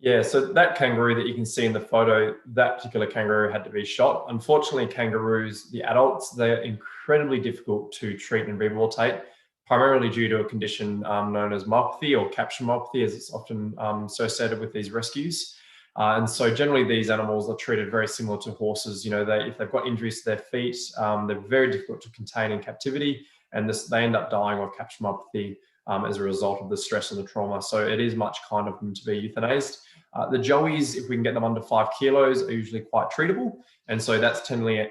Yeah, so that kangaroo that you can see in the photo, that particular kangaroo had to be shot. Unfortunately, kangaroos, the adults, they're incredibly difficult to treat and rehabilitate, primarily due to a condition known as myopathy, or caption myopathy, as it's often associated with these rescues. And so generally these animals are treated very similar to horses. You know, if they've got injuries to their feet, they're very difficult to contain in captivity, and they end up dying of caption myopathy as a result of the stress and the trauma. So it is much kinder of them to be euthanized. The joeys, if we can get them under 5 kilos, are usually quite treatable. And so that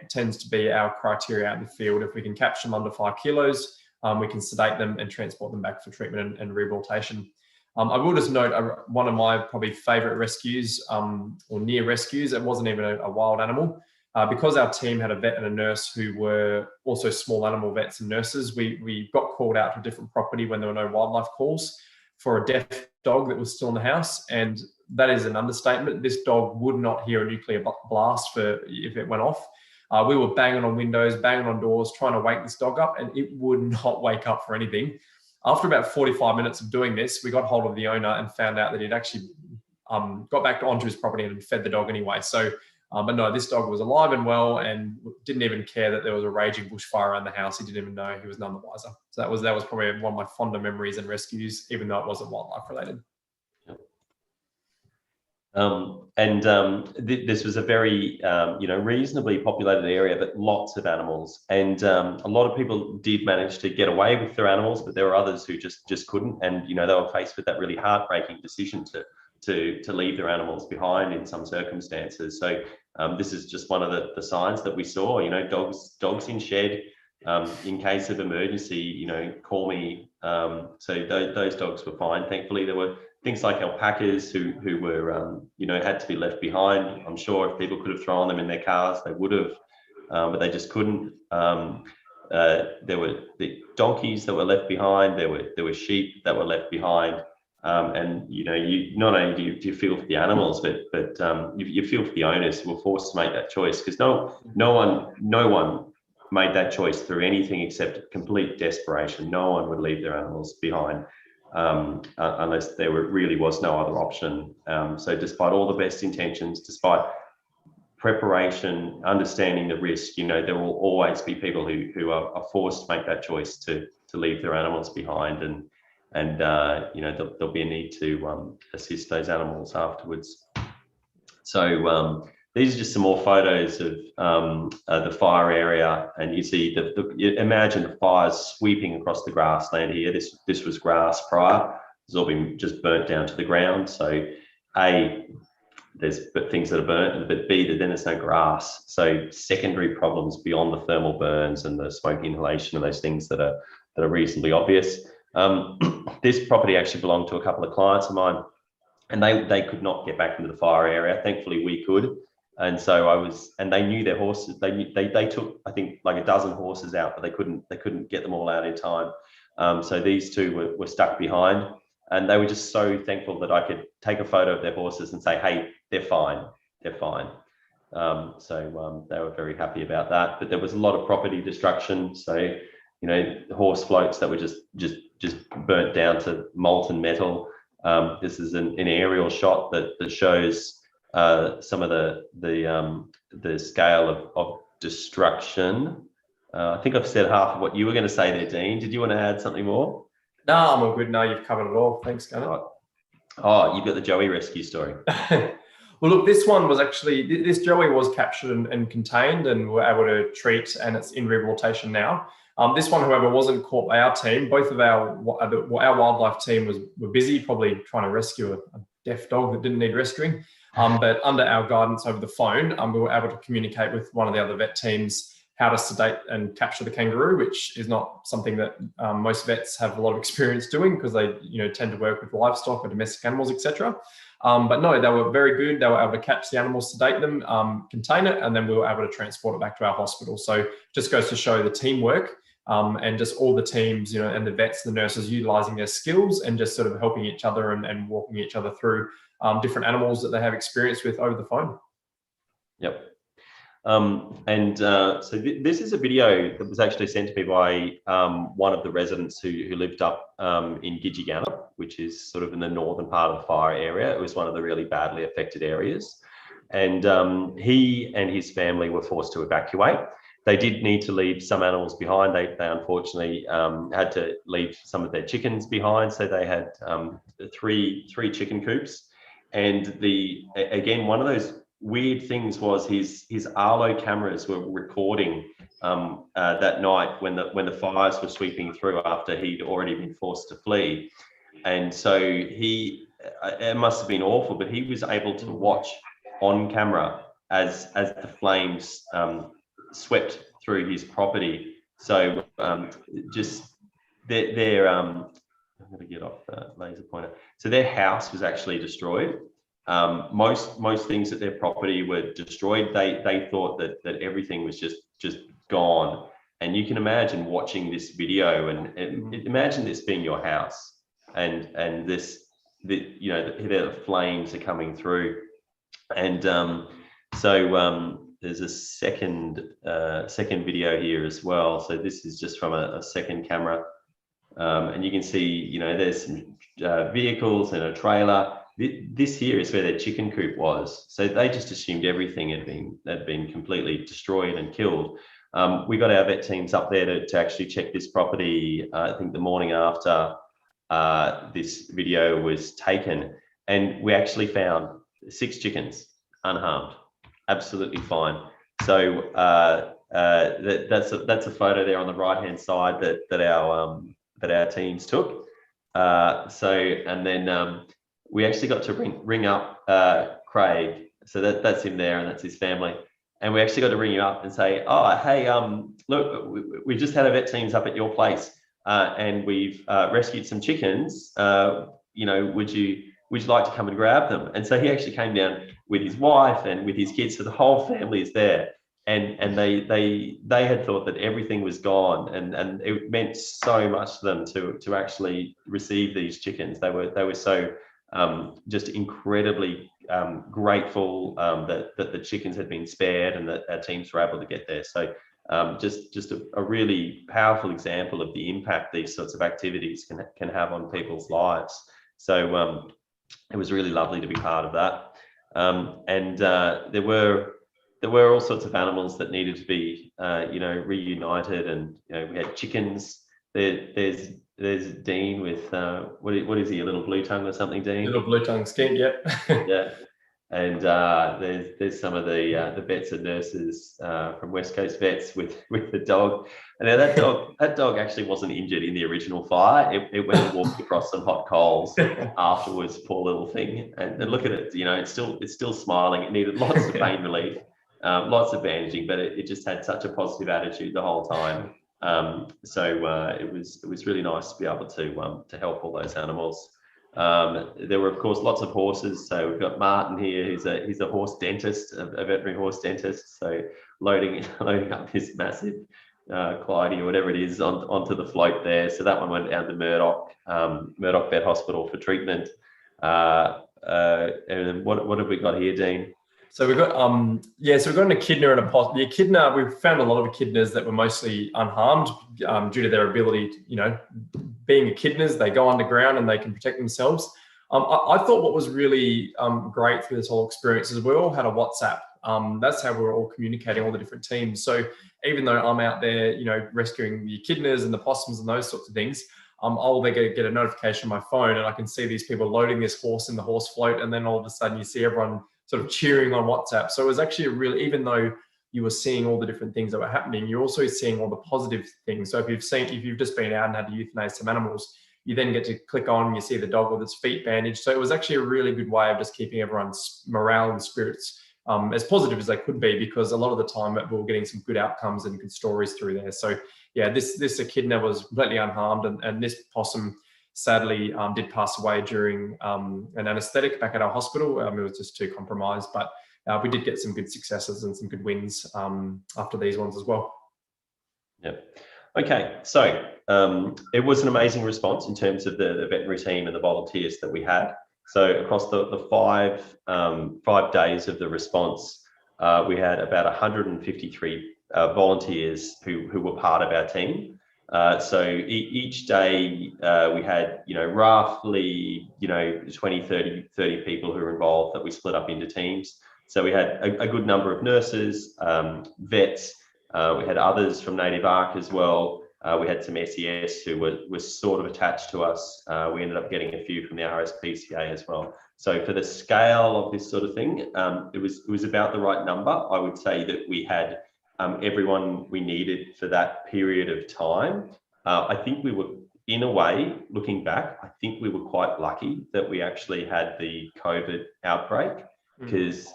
tends to be our criteria out in the field. If we can capture them under 5 kilos, we can sedate them and transport them back for treatment and rehabilitation. I will just note one of my probably favorite rescues, or near rescues. It wasn't even a wild animal. Because our team had a vet and a nurse who were also small animal vets and nurses, we got called out to a different property when there were no wildlife calls for a deaf dog that was still in the house. And that is an understatement. This dog would not hear a nuclear blast if it went off. We were banging on windows, banging on doors, trying to wake this dog up, and it would not wake up for anything. After about 45 minutes of doing this, we got hold of the owner and found out that he'd actually got back onto his property and fed the dog anyway. So, but no, this dog was alive and well and didn't even care that there was a raging bushfire around the house. He didn't even know. He was none the wiser. So that was probably one of my fonder memories and rescues, even though it wasn't wildlife related. This was a very, reasonably populated area, but lots of animals. And a lot of people did manage to get away with their animals, but there were others who just couldn't. And, they were faced with that really heartbreaking decision to leave their animals behind in some circumstances. So this is just one of the signs that we saw, dogs in shed, in case of emergency, call me. So those dogs were fine. Thankfully, there were things like alpacas who were, had to be left behind. I'm sure if people could have thrown them in their cars, they would have, but they just couldn't. There were the donkeys that were left behind. There were sheep that were left behind. And you not only do you feel for the animals, but you feel for the owners who were forced to make that choice, because no one made that choice through anything except complete desperation. No one would leave their animals behind. unless there really was no other option. So despite all the best intentions, despite preparation, understanding the risk, there will always be people who are forced to make that choice to leave their animals behind, and there'll be a need to assist those animals afterwards. So these are just some more photos of the fire area, and you see imagine the fires sweeping across the grassland here. This was grass prior. It's all been just burnt down to the ground. So there's things that are burnt, but B, then there's no grass. So secondary problems beyond the thermal burns and the smoke inhalation and those things that are reasonably obvious. This property actually belonged to a couple of clients of mine, and they could not get back into the fire area. Thankfully, we could. And so and they knew their horses. They took, I think, like a dozen horses out, but they couldn't get them all out in time. So these two were stuck behind, and they were just so thankful that I could take a photo of their horses and say, hey, they're fine. So they were very happy about that. But there was a lot of property destruction. So, horse floats that were just burnt down to molten metal. This is an aerial shot that shows some of the scale of destruction. I think I've said half of what you were going to say there, Dean. Did you want to add something more? No, I'm all good. No, you've covered it all. Thanks, Gunnar. Oh, you've got the Joey rescue story. Well, look, this one was actually, this Joey was captured and contained, and we were able to treat, and it's in rehabilitation now. This one, however, wasn't caught by our team. Both of our wildlife team were busy, probably trying to rescue a deaf dog that didn't need rescuing. But under our guidance over the phone, we were able to communicate with one of the other vet teams how to sedate and capture the kangaroo, which is not something that most vets have a lot of experience doing, because they tend to work with livestock or domestic animals, etc. But no, they were very good. They were able to catch the animals, sedate them, contain it, and then we were able to transport it back to our hospital. So just goes to show the teamwork. And just all the teams, and the vets, the nurses, utilising their skills and just sort of helping each other and walking each other through different animals that they have experience with over the phone. Yep. So this is a video that was actually sent to me by one of the residents who lived up in Gidgigana, which is sort of in the northern part of the fire area. It was one of the really badly affected areas. And he and his family were forced to evacuate. They did need to leave some animals behind. They unfortunately had to leave some of their chickens behind. So they had three chicken coops. And again, one of those weird things was his Arlo cameras were recording that night when the fires were sweeping through after he'd already been forced to flee. And so it must have been awful, but he was able to watch on camera as the flames swept through his property. So just their I'm going to get off the laser pointer. So their house was actually destroyed. Most things at their property were destroyed. They thought that everything was just gone. And you can imagine watching this video and imagine this being your house, and the flames are coming through. And so there's a second video here as well. So this is just from a second camera, and you can see there's some vehicles and a trailer. This here is where their chicken coop was. So they just assumed everything had been completely destroyed and killed. We got our vet teams up there to actually check this property. I think the morning after this video was taken, and we actually found 6 chickens unharmed, absolutely fine. So that's a photo there on the right hand side that our teams took. And then we actually got to ring up Craig. So that's him there, and that's his family. And we actually got to ring you up and say, oh, hey, look, we just had a vet teams up at your place, and we've rescued some chickens. Would you like to come and grab them? And so he actually came down with his wife and with his kids. So the whole family is there. And they had thought that everything was gone, and it meant so much to them to actually receive these chickens. They were so just incredibly grateful that the chickens had been spared and that our teams were able to get there. So Just a really powerful example of the impact these sorts of activities can have on people's lives. So it was really lovely to be part of that. There were all sorts of animals that needed to be reunited, and we had chickens. There's Dean with what is he, a little blue tongue or something, Dean? Little blue tongue skink, yep. Yeah. And there's some of the vets and nurses from West Coast Vets with the dog. And now that dog actually wasn't injured in the original fire. It went and walked across some hot coals afterwards. Poor little thing. And look at it. It's still smiling. It needed lots of pain relief, lots of bandaging, but it just had such a positive attitude the whole time. It was really nice to be able to help all those animals. There were, of course, lots of horses. So we've got Martin here, he's a horse dentist, a veterinary horse dentist. So loading up this massive Clyde or whatever it is onto the float there. So that one went down to Murdoch Vet Hospital for treatment. And what have we got here, Dean? So we've got so we've got an echidna and a possum. The echidna, we've found a lot of echidnas that were mostly unharmed due to their ability to, being echidnas, they go underground and they can protect themselves. I thought what was really great through this whole experience is we all had a WhatsApp. That's how we were all communicating, all the different teams. So even though I'm out there, rescuing the echidnas and the possums and those sorts of things, I'll get a notification on my phone and I can see these people loading this horse in the horse float, and then all of a sudden you see everyone sort of cheering on WhatsApp. So it was actually even though you were seeing all the different things that were happening, you're also seeing all the positive things. So if you've just been out and had to euthanize some animals, you then get to click on and you see the dog with its feet bandaged. So it was actually a really good way of just keeping everyone's morale and spirits as positive as they could be, because a lot of the time we were getting some good outcomes and good stories through there. So yeah, this echidna was completely unharmed, and this possum sadly did pass away during an anesthetic back at our hospital. It was just too compromised, but we did get some good successes and some good wins after these ones as well. Yep. Okay, so it was an amazing response in terms of the veterinary team and the volunteers that we had. So across the 5 days of the response, we had about 153 volunteers who were part of our team. So each day we had, roughly, 20, 30 people who were involved that we split up into teams. So we had a good number of nurses, vets, we had others from Native Arc as well. We had some SES who were sort of attached to us. We ended up getting a few from the RSPCA as well. So for the scale of this sort of thing, it was about the right number. I would say that we had everyone we needed for that period of time. I think we were, in a way, looking back, I think we were quite lucky that we actually had the COVID outbreak, because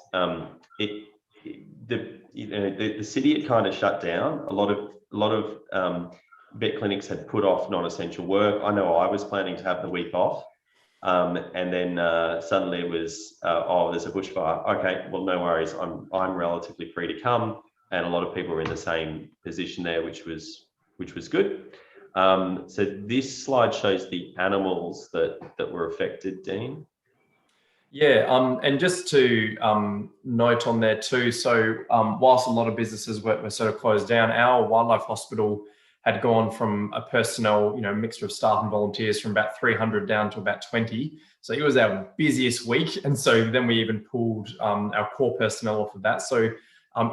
the city had kind of shut down. A lot of vet clinics had put off non-essential work. I know I was planning to have the week off, and then suddenly it was, there's a bushfire. Okay, well, no worries. I'm relatively free to come. And a lot of people were in the same position there, which was good. So this slide shows the animals that were affected, Dean. Yeah, and just to note on there too, so whilst a lot of businesses were sort of closed down, our wildlife hospital had gone from a personnel, mixture of staff and volunteers, from about 300 down to about 20. So it was our busiest week. And so then we even pulled our core personnel off of that. So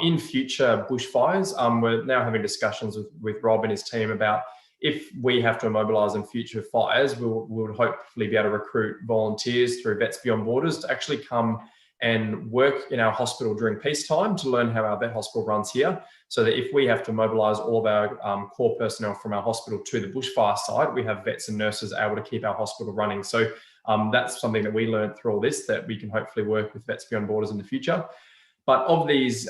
in future bushfires, we're now having discussions with Rob and his team about if we have to immobilise in future fires, we'll hopefully be able to recruit volunteers through Vets Beyond Borders to actually come and work in our hospital during peacetime to learn how our vet hospital runs here, so that if we have to mobilise all of our core personnel from our hospital to the bushfire side, we have vets and nurses able to keep our hospital running. So that's something that we learned through all this, that we can hopefully work with Vets Beyond Borders in the future. But of these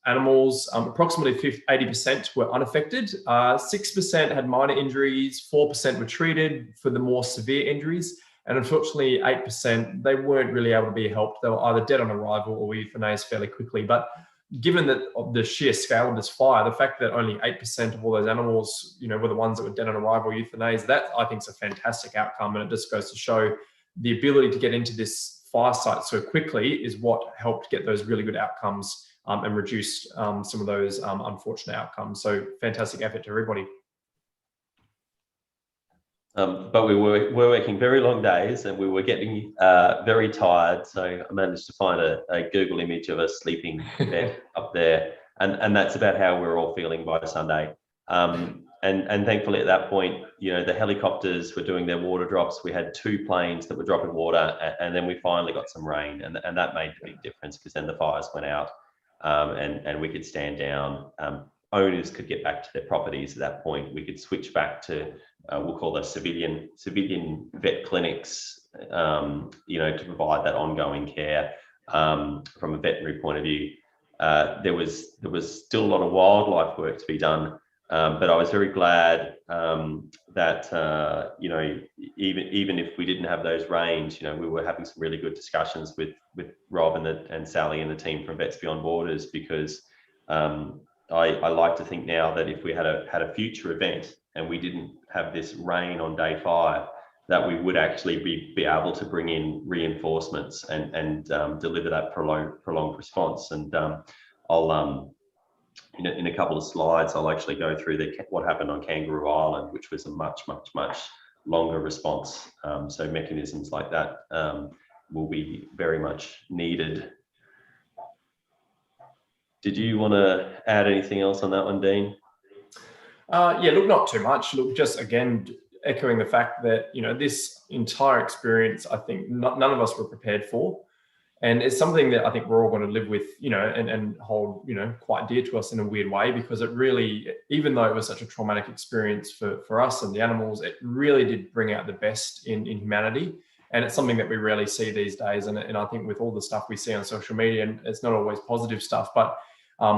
animals, approximately 80% were unaffected. 6% had minor injuries, 4% were treated for the more severe injuries, and unfortunately 8%, they weren't really able to be helped. They were either dead on arrival or euthanized fairly quickly. But given that of the sheer scale of this fire, the fact that only 8% of all those animals, were the ones that were dead on arrival or euthanized, that I think is a fantastic outcome. And it just goes to show the ability to get into this fire site so quickly is what helped get those really good outcomes and reduced some of those unfortunate outcomes. So fantastic effort to everybody. But we were working very long days, and we were getting very tired. So I managed to find a Google image of a sleeping vet up there, and that's about how we were all feeling by Sunday. And thankfully at that point, you know, the helicopters were doing their water drops. We had 2 planes that were dropping water, and then we finally got some rain, and that made the big difference, because then the fires went out, and we could stand down. Owners could get back to their properties at that point. We could switch back to we'll call those civilian vet clinics, you know, to provide that ongoing care from a veterinary point of view. There was still a lot of wildlife work to be done, but I was very glad that you know, even if we didn't have those rains, you know, we were having some really good discussions with Rob and Sally and the team from Vets Beyond Borders, because I like to think now that if we had a future event and we didn't have this rain on day 5, that we would actually be able to bring in reinforcements and deliver that prolonged response. And I'll in a couple of slides, I'll actually go through what happened on Kangaroo Island, which was a much longer response. So mechanisms like that will be very much needed. Did you want to add anything else on that one, Dean? Yeah, look, not too much. Look, just again, echoing the fact that, you know, this entire experience, I think none of us were prepared for. And it's something that I think we're all going to live with, you know, and hold, you know, quite dear to us in a weird way, because it really, even though it was such a traumatic experience for us and the animals, it really did bring out the best in humanity. And it's something that we rarely see these days. And I think with all the stuff we see on social media, and it's not always positive stuff, but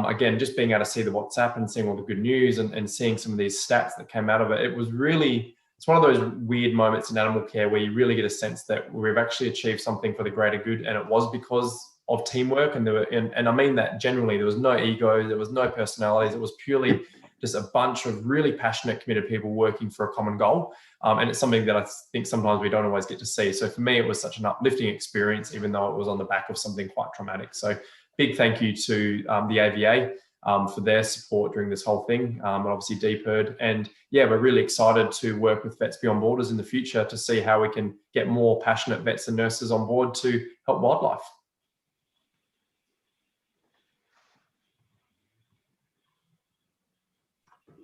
again, just being able to see the WhatsApp and seeing all the good news and seeing some of these stats that came out of it, it was really, it's one of those weird moments in animal care where you really get a sense that we've actually achieved something for the greater good. And it was because of teamwork. And and I mean that genuinely, there was no ego, there was no personalities. It was purely just a bunch of really passionate, committed people working for a common goal. And it's something that I think sometimes we don't always get to see. So for me, it was such an uplifting experience, even though it was on the back of something quite traumatic. So big thank you to the AVA for their support during this whole thing, and obviously DPIRD. And yeah, we're really excited to work with Vets Beyond Borders in the future to see how we can get more passionate vets and nurses on board to help wildlife.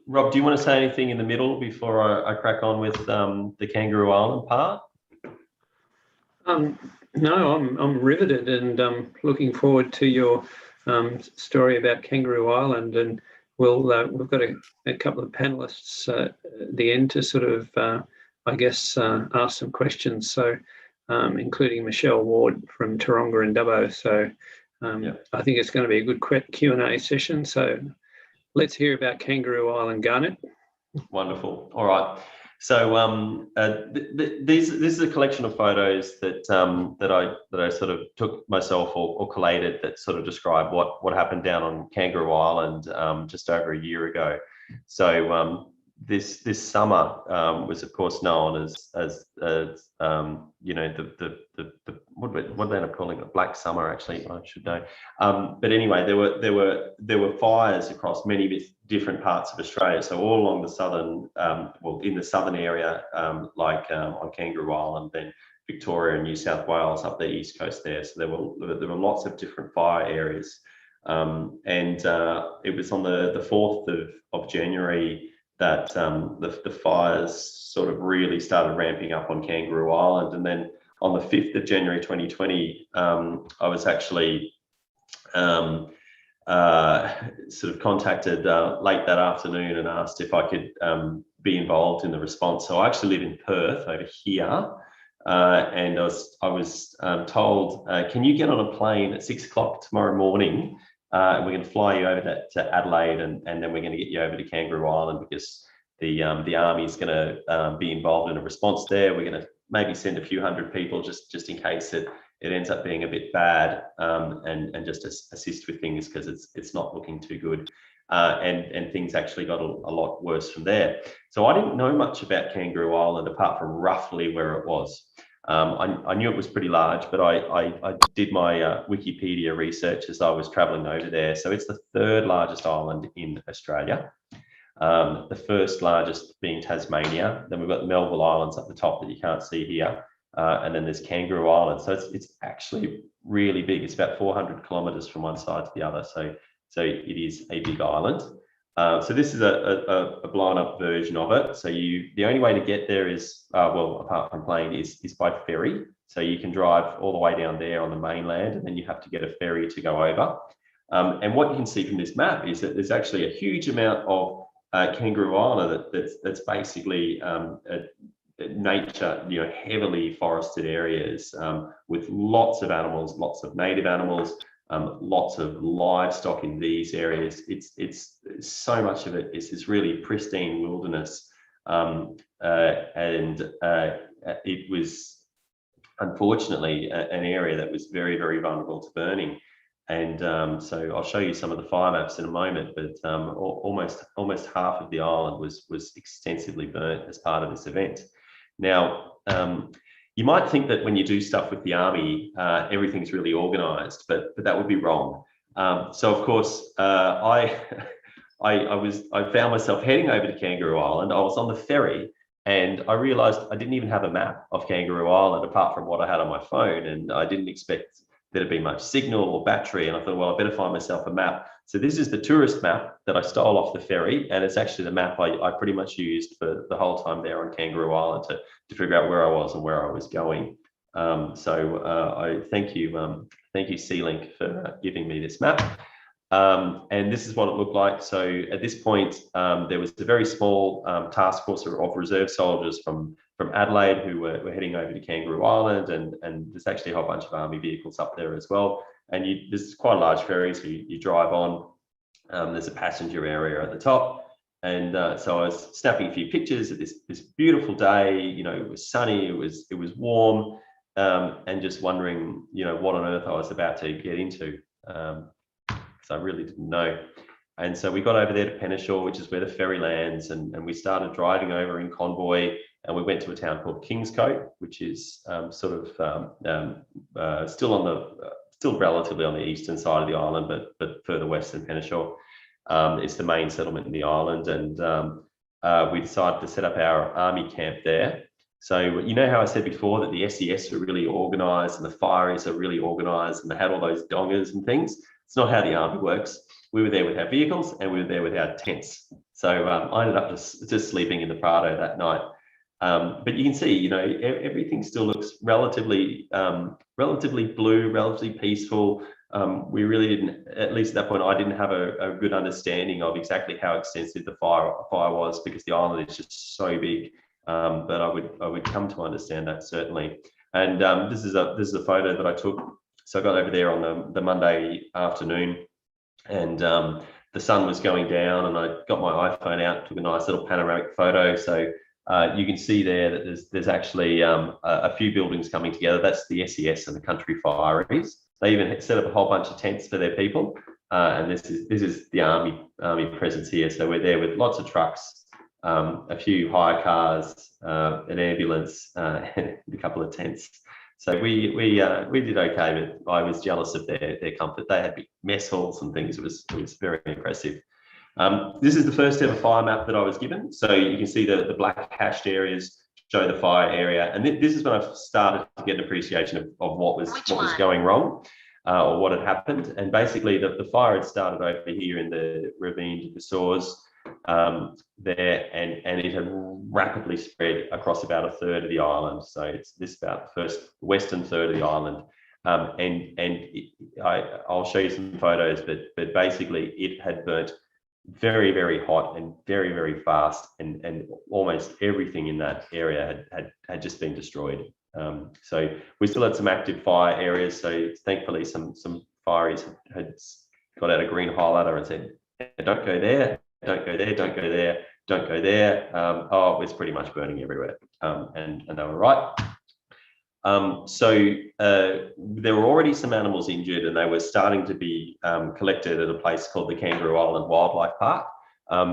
Rob, do you want to say anything in the middle before I crack on with the Kangaroo Island part? No, I'm riveted, and looking forward to your story about Kangaroo Island. And we've got a couple of panelists at the end to sort of, I guess, ask some questions. So, including Michelle Ward from Taronga and Dubbo. So, I think it's going to be a good Q&A session. So, let's hear about Kangaroo Island, Garnet. Wonderful. All right. So this is a collection of photos that I sort of took myself or collated that sort of describe what happened down on Kangaroo Island just over a year ago. So this summer was of course known as you know, the what do they end up calling it? Black Summer, actually, I should know. But anyway, there were fires across many different parts of Australia. So all along the southern, well, in the southern area, like on Kangaroo Island, then Victoria and New South Wales up the east coast there. So there were lots of different fire areas, and it was on the 4th of January that the fires sort of really started ramping up on Kangaroo Island. And then on the 5th of January 2020, I was actually sort of contacted late that afternoon and asked if I could be involved in the response. So I actually live in Perth over here, and I was told, can you get on a plane at 6 o'clock tomorrow morning? And we're going to fly you over to Adelaide, and then we're going to get you over to Kangaroo Island, because the army is going to be involved in a response there. We're going to maybe send a few hundred people just in case it ends up being a bit bad, and just to assist with things, because it's not looking too good. And things actually got a lot worse from there. So I didn't know much about Kangaroo Island apart from roughly where it was. I knew it was pretty large, but I did my Wikipedia research as I was traveling over there. So it's the third largest island in Australia. The first largest being Tasmania. Then we've got the Melville Islands up the top that you can't see here. And then there's Kangaroo Island. So it's actually really big. It's about 400 kilometers from one side to the other. So it is a big island. So this is a blown up version of it. So the only way to get there is, well, apart from plane, is by ferry. So you can drive all the way down there on the mainland, and then you have to get a ferry to go over. And what you can see from this map is that there's actually a huge amount of Kangaroo Island that's basically nature, heavily forested areas with lots of animals, lots of native animals. Lots of livestock in these areas. It's so much of it is this really pristine wilderness, and it was unfortunately an area that was very, very vulnerable to burning. And so I'll show you some of the fire maps in a moment, but almost half of the island was extensively burnt as part of this event. Now, you might think that when you do stuff with the army, everything's really organised, but that would be wrong. So of course, I found myself heading over to Kangaroo Island. I was on the ferry, and I realised I didn't even have a map of Kangaroo Island apart from what I had on my phone, and I didn't expect there'd be much signal or battery. And I thought, well, I better find myself a map. So this is the tourist map that I stole off the ferry, and it's actually the map I pretty much used for the whole time there on Kangaroo Island to figure out where I was and where I was going. I thank you, C-Link, for giving me this map. And this is what it looked like. So at this point, there was a very small task force of reserve soldiers from Adelaide who were heading over to Kangaroo Island, and there's actually a whole bunch of army vehicles up there as well. And there's quite a large ferry, so you drive on. There's a passenger area at the top. And so I was snapping a few pictures of this beautiful day. It was sunny, it was warm, and just wondering, what on earth I was about to get into. I really didn't know. And so we got over there to Penneshaw, which is where the ferry lands, and we started driving over in convoy, and we went to a town called Kingscote, which is still relatively on the eastern side of the island, but further west than Penneshaw. It's the main settlement in the island, and we decided to set up our army camp there. So how I said before that the SES were really organised and the fireys are really organised, and they had all those dongers and things. It's not how the army works. We were there with our vehicles and we were there with our tents. So I ended up just sleeping in the Prado that night. But you can see, everything still looks relatively blue, relatively peaceful. We really didn't, at least at that point, I didn't have a good understanding of exactly how extensive the fire was, because the island is just so big. But I would come to understand that, certainly. And this is a photo that I took. So I got over there on the Monday afternoon, and the sun was going down, and I got my iPhone out, took a nice little panoramic photo. So you can see there that there's actually a few buildings coming together. That's the SES and the country fireys. They even set up a whole bunch of tents for their people, and this is the army presence here. So we're there with lots of trucks, a few hire cars, an ambulance, and a couple of tents. So we did okay, but I was jealous of their comfort. They had big mess halls and things. It was very impressive. This is the first ever fire map that I was given. So you can see the black hashed areas show the fire area, and this is when I started to get an appreciation of what was going wrong, or what had happened. And basically, the fire had started over here in the ravine to the Soars there, and it had rapidly spread across about a third of the island. So it's about the western third of the island, I'll show you some photos, but basically it had burnt very, very hot and very, very fast, and almost everything in that area had just been destroyed. So we still had some active fire areas. So thankfully some fireys had got out a green highlighter and said, don't go there, don't go there, don't go there, don't go there. Oh, it was pretty much burning everywhere, and they were right. So there were already some animals injured, and they were starting to be collected at a place called the Kangaroo Island Wildlife Park.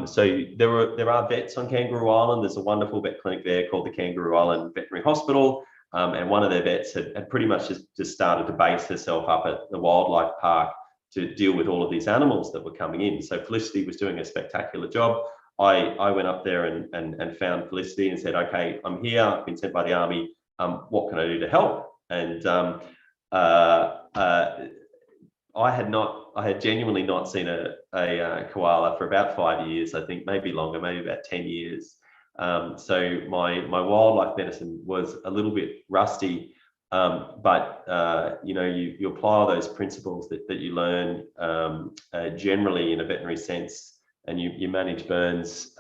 So there are vets on Kangaroo Island. There's a wonderful vet clinic there called the Kangaroo Island Veterinary Hospital. and one of their vets had pretty much just started to base herself up at the wildlife park to deal with all of these animals that were coming in. So Felicity was doing a spectacular job. I went up there and found Felicity and said, okay, I'm here, I've been sent by the Army, what can I do to help? And I had genuinely not seen a koala for about 5 years, I think, maybe longer, maybe about 10 years. So my wildlife medicine was a little bit rusty, but you know, you apply all those principles that you learn generally in a veterinary sense, and you manage burns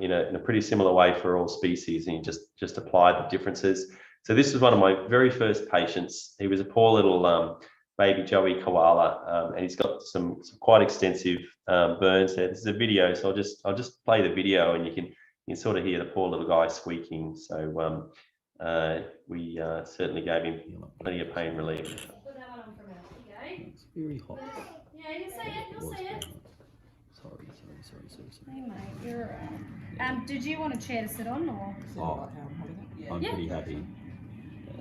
in a pretty similar way for all species, and you just apply the differences. So this was one of my very first patients. He was a poor little baby Joey koala, and he's got some quite extensive burns there. This is a video, so I'll just play the video, and you can sort of hear the poor little guy squeaking. So we certainly gave him plenty of pain relief. Put that one on for a minute. Okay. It's very hot. Yeah, you'll see it. You'll see it. Sorry. Hey mate, you're alright. Did you want a chair to sit on, or? Oh, I'm pretty happy.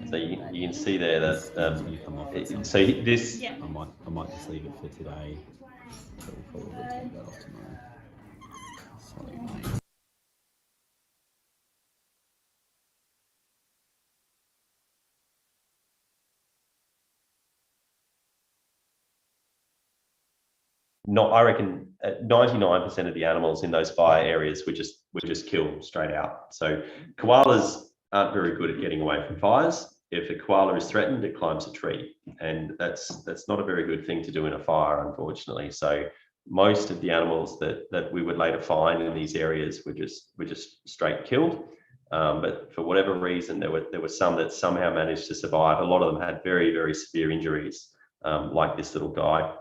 So you can see there that so this. Yeah. I might just leave it for today. So we'll probably take that off tomorrow. Sorry, mate. I reckon 99% of the animals in those fire areas were just killed straight out. So koalas aren't very good at getting away from fires. If a koala is threatened, it climbs a tree, and that's not a very good thing to do in a fire, unfortunately. So most of the animals that we would later find in these areas were just straight killed. But for whatever reason, there were some that somehow managed to survive. A lot of them had very, very severe injuries, like this little guy.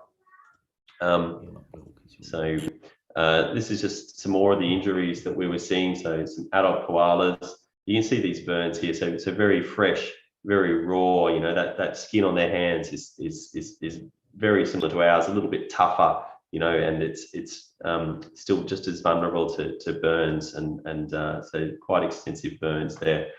So this is just some more of the injuries that we were seeing. So some adult koalas, you can see these burns here. So it's a very fresh, very raw. You know, that skin on their hands is very similar to ours, a little bit tougher. You know, and it's still just as vulnerable to burns, and so quite extensive burns there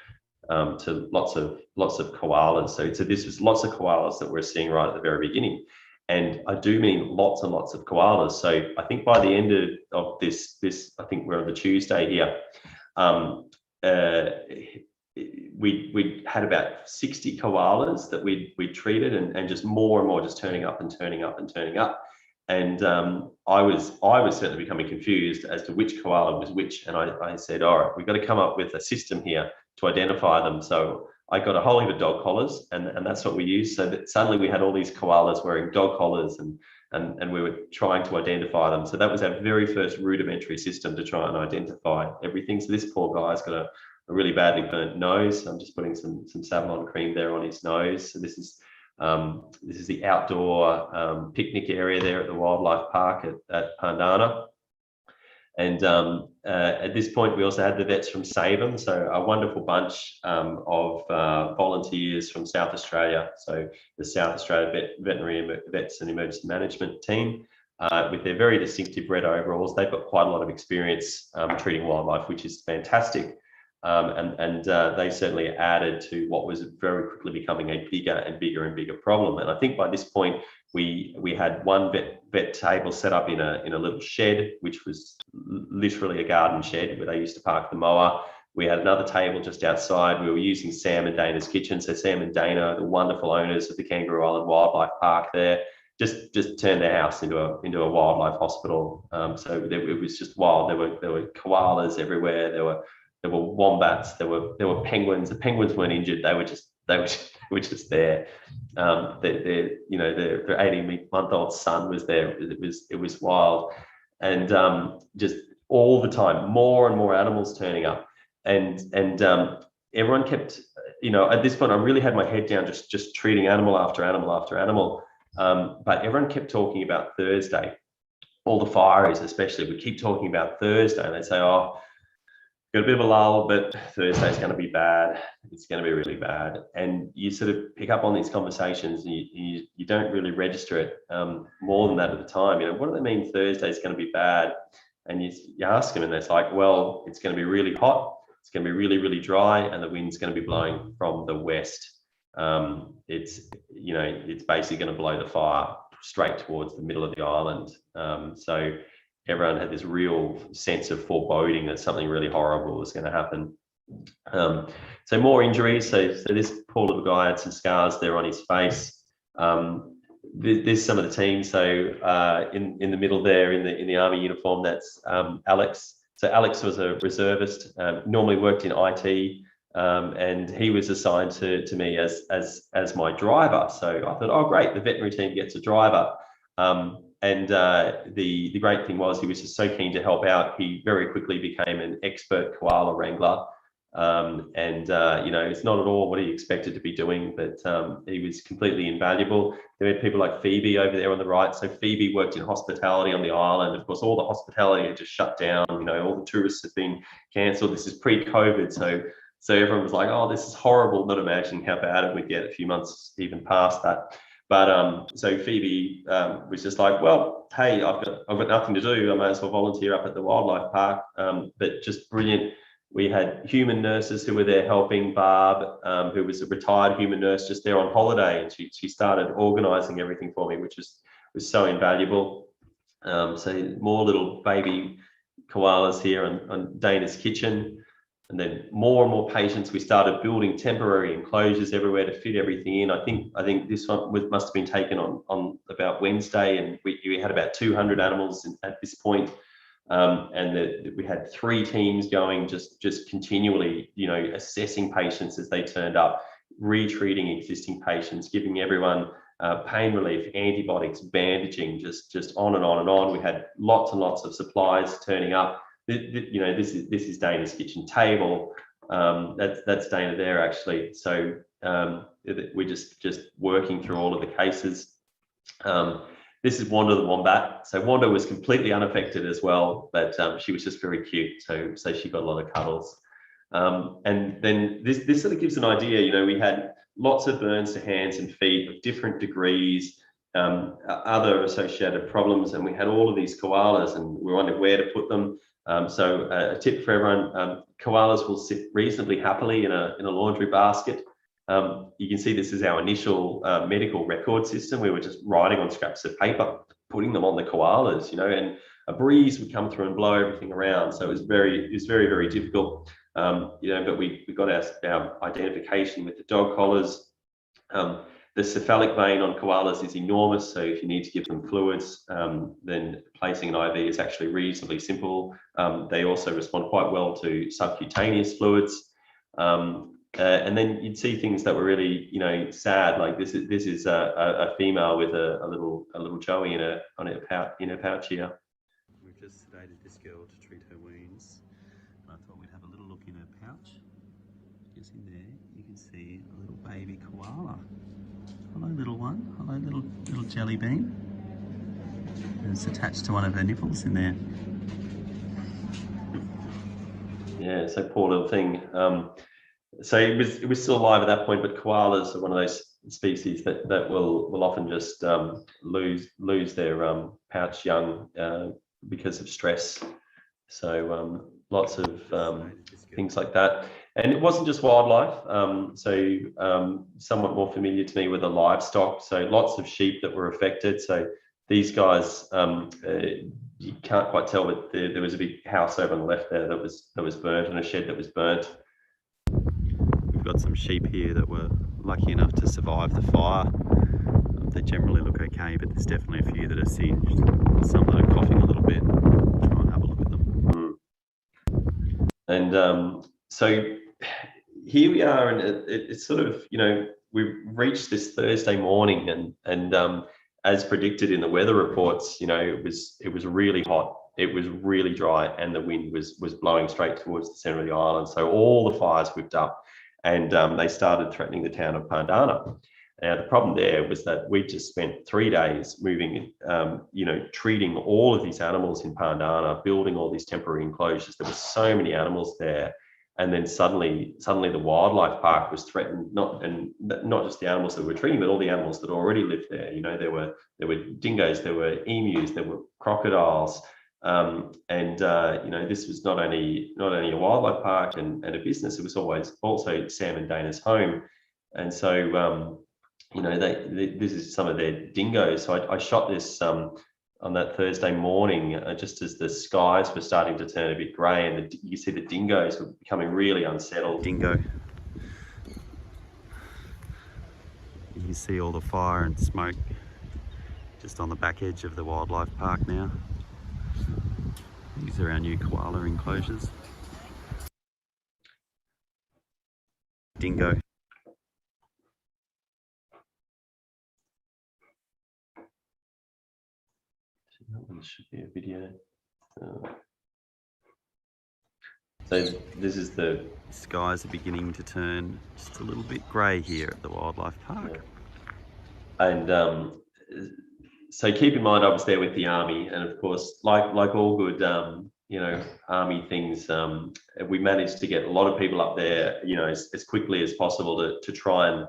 to lots of koalas. So this was lots of koalas that we're seeing right at the very beginning. And I do mean lots and lots of koalas. So I think by the end of this, I think we're on the Tuesday here, we had about 60 koalas that we treated, and just more and more just turning up. And I was certainly becoming confused as to which koala was which. And I said, all right, we've got to come up with a system here to identify them. So I got a whole heap of dog collars, and that's what we used. So that suddenly we had all these koalas wearing dog collars, and we were trying to identify them. So that was our very first rudimentary system to try and identify everything. So this poor guy's got a really badly burnt nose. I'm just putting some Savlon cream there on his nose. So this is the outdoor picnic area there at the wildlife park at Pandana. And at this point, we also had the vets from Savem, so a wonderful bunch of volunteers from South Australia. So the South Australia Veterinary Vets and Emergency Management team, with their very distinctive red overalls. They've got quite a lot of experience treating wildlife, which is fantastic. And they certainly added to what was very quickly becoming a bigger and bigger problem. And I think by this point, we had one vet table set up in a little shed, which was literally a garden shed where they used to park the mower. We had another table just outside. We were using Sam and Dana's kitchen. So Sam and Dana, the wonderful owners of the Kangaroo Island Wildlife Park there, just turned their house into a wildlife hospital. So it was just wild. There were koalas everywhere. There were wombats. There were penguins. The penguins weren't injured. They were just there. Their 18-month-old son was there. It was wild, and just all the time, more and more animals turning up, and everyone kept, at this point, I really had my head down, just treating animal after animal after animal. But everyone kept talking about Thursday. All the fireys, especially, would keep talking about Thursday, and they'd say, "Oh, got a bit of a lull, but Thursday's going to be bad. It's going to be really bad." And you sort of pick up on these conversations, and you don't really register it more than that at the time. What do they mean Thursday's going to be bad? And you ask them, and it's like, well, it's going to be really hot. it's going to be really, really dry, and the wind's going to be blowing from the west. It's basically going to blow the fire straight towards the middle of the island. So everyone had this real sense of foreboding that something really horrible was going to happen. So more injuries. So this poor little guy had some scars there on his face. There's some of the team. So in the middle there, in the army uniform, that's Alex. So Alex was a reservist. Normally worked in IT, and he was assigned to me as my driver. So I thought, oh great, the veterinary team gets a driver. And the great thing was he was just so keen to help out. He very quickly became an expert koala wrangler. It's not at all what he expected to be doing, but he was completely invaluable. There were people like Phoebe over there on the right. So Phoebe worked in hospitality on the island. Of course, all the hospitality had just shut down. All the tourists have been cancelled. This is pre-COVID, so everyone was like, "Oh, this is horrible." Not imagining how bad it would get a few months even past that. But so Phoebe was just like, "Well, hey, I've got nothing to do. I may as well volunteer up at the wildlife park." But just brilliant. We had human nurses who were there helping. Barb, who was a retired human nurse, just there on holiday, and she started organising everything for me, which was so invaluable. So more little baby koalas here on Dana's kitchen, and then more and more patients. We started building temporary enclosures everywhere to fit everything in. I think this one must have been taken on about Wednesday, and we had about 200 animals at this point. We had 3 teams going, just continually, assessing patients as they turned up, retreating existing patients, giving everyone pain relief, antibiotics, bandaging, just on and on and on. We had lots and lots of supplies turning up. This is Dana's kitchen table. That's Dana there actually. So we're just working through all of the cases. This is Wanda the wombat. So Wanda was completely unaffected as well, but she was just very cute. So she got a lot of cuddles. And then this sort of gives an idea. We had lots of burns to hands and feet of different degrees, other associated problems, and we had all of these koalas, and we wondered where to put them. So a tip for everyone: koalas will sit reasonably happily in a laundry basket. You can see this is our initial medical record system. We were just writing on scraps of paper, putting them on the koalas, and a breeze would come through and blow everything around. So it was very, very difficult. But we got our identification with the dog collars. The cephalic vein on koalas is enormous. So if you need to give them fluids, then placing an IV is actually reasonably simple. They also respond quite well to subcutaneous fluids. And then you'd see things that were really, sad. Like this is a female with a little Joey in her pouch here. We've just sedated this girl to treat her wounds. And I thought we'd have a little look in her pouch. Just in there, you can see a little baby koala. Hello, little one. Hello, little jelly bean. And it's attached to one of her nipples in there. Yeah, so poor little thing. So it was still alive at that point, but koalas are one of those species that will often just lose their pouch young because of stress. So lots of things like that. And it wasn't just wildlife. Somewhat more familiar to me were the livestock. So lots of sheep that were affected. So these guys, you can't quite tell, but there was a big house over on the left there that was burnt, and a shed that was burnt. We've got some sheep here that were lucky enough to survive the fire. They generally look okay, but there's definitely a few that are singed. Some that are coughing a little bit. Try and have a look at them. And so here we are, and it's sort of, we've reached this Thursday morning, and as predicted in the weather reports, it was really hot. It was really dry, and the wind was blowing straight towards the center of the island. So all the fires whipped up, and they started threatening the town of Pandana. Now, the problem there was that we just spent 3 days moving, treating all of these animals in Pandana, building all these temporary enclosures. There were so many animals there. And then suddenly the wildlife park was threatened, not just the animals that we're treating, but all the animals that already lived there. There were dingoes, there were emus, there were crocodiles, This was not only a wildlife park and a business, it was always also Sam and Dana's home. And so this is some of their dingoes. So I shot this on that Thursday morning, just as the skies were starting to turn a bit grey, and you see the dingoes were becoming really unsettled. Dingo. You can see all the fire and smoke just on the back edge of the wildlife park now. These are our new koala enclosures. Dingo. That one should be a video. So this is the skies are beginning to turn just a little bit grey here at the wildlife park. Yeah. And so keep in mind, I was there with the army, and of course, like all good army things, we managed to get a lot of people up there, as quickly as possible to try and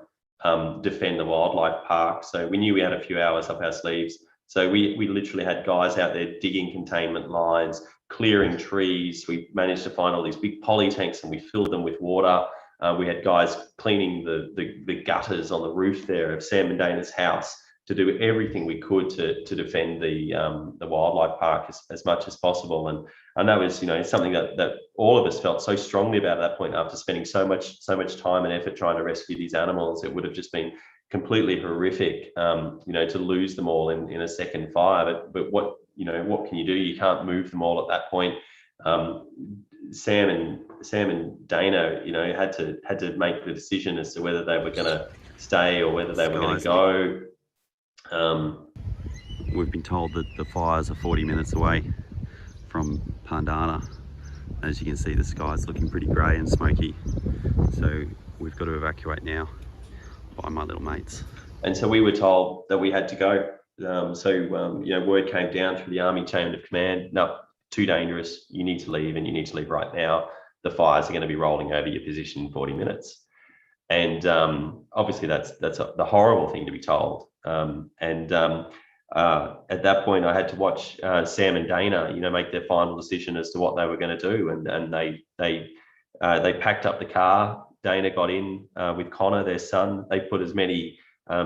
defend the wildlife park. So we knew we had a few hours up our sleeves. So we literally had guys out there digging containment lines, clearing trees. We managed to find all these big poly tanks and we filled them with water. We had guys cleaning the gutters on the roof there of Sam and Dana's house to do everything we could to defend the wildlife park as much as possible. And that was something that all of us felt so strongly about at that point. After spending so much time and effort trying to rescue these animals, it would have just been completely horrific, to lose them all in a second fire. But what can you do? You can't move them all at that point. Sam and Dana, had to make the decision as to whether they were going to stay or whether they were going to go. We've been told that the fires are 40 minutes away from Pandana. As you can see, the sky's looking pretty grey and smoky. So we've got to evacuate now by my little mates. And so we were told that we had to go. Word came down through the army chain of command. No, too dangerous. You need to leave, and you need to leave right now. The fires are going to be rolling over your position in 40 minutes. And obviously that's the horrible thing to be told. At that point, I had to watch Sam and Dana, make their final decision as to what they were going to do. And they packed up the car. Dana got in with Connor, their son. They put as many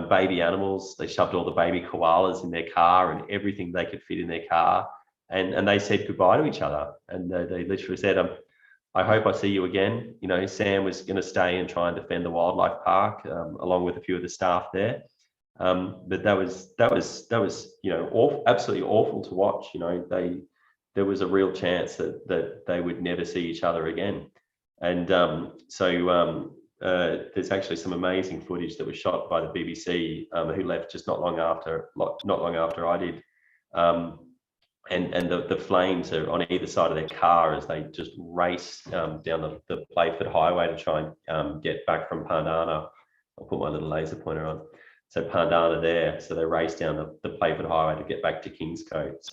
baby animals. They shoved all the baby koalas in their car and everything they could fit in their car. And they said goodbye to each other. And they literally said, I hope I see you again. Sam was going to stay and try and defend the wildlife park along with a few of the staff there. But that was absolutely awful to watch. There was a real chance that they would never see each other again. And there's actually some amazing footage that was shot by the BBC, who left just not long after I did. And the flames are on either side of their car as they just race down the Playford Highway to try and get back from Pandana. I'll put my little laser pointer on. So Pandana there. So they race down the Playford Highway to get back to Kingscote.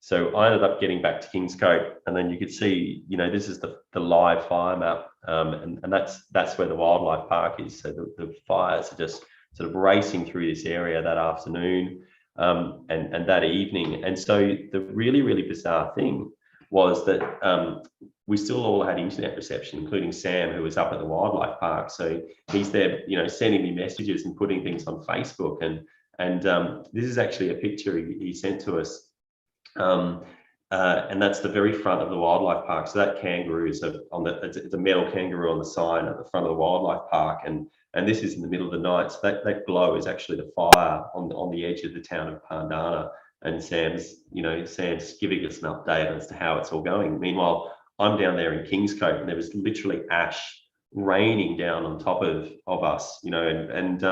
So I ended up getting back to Kingscote, and then you could see, this is the live fire map, and that's where the wildlife park is. So the fires are just sort of racing through this area that afternoon. And that evening. And so the really, really bizarre thing was that we still all had internet reception, including Sam, who was up at the wildlife park. So he's there, sending me messages and putting things on Facebook. And this is actually a picture he sent to us. And that's the very front of the wildlife park. So that kangaroo is it's a metal kangaroo on the sign at the front of the wildlife park. And this is in the middle of the night. So that glow is actually the fire on the edge of the town of Pandana. And Sam's giving us an update as to how it's all going. Meanwhile, I'm down there in Kingscote, and there was literally ash raining down on top of us, and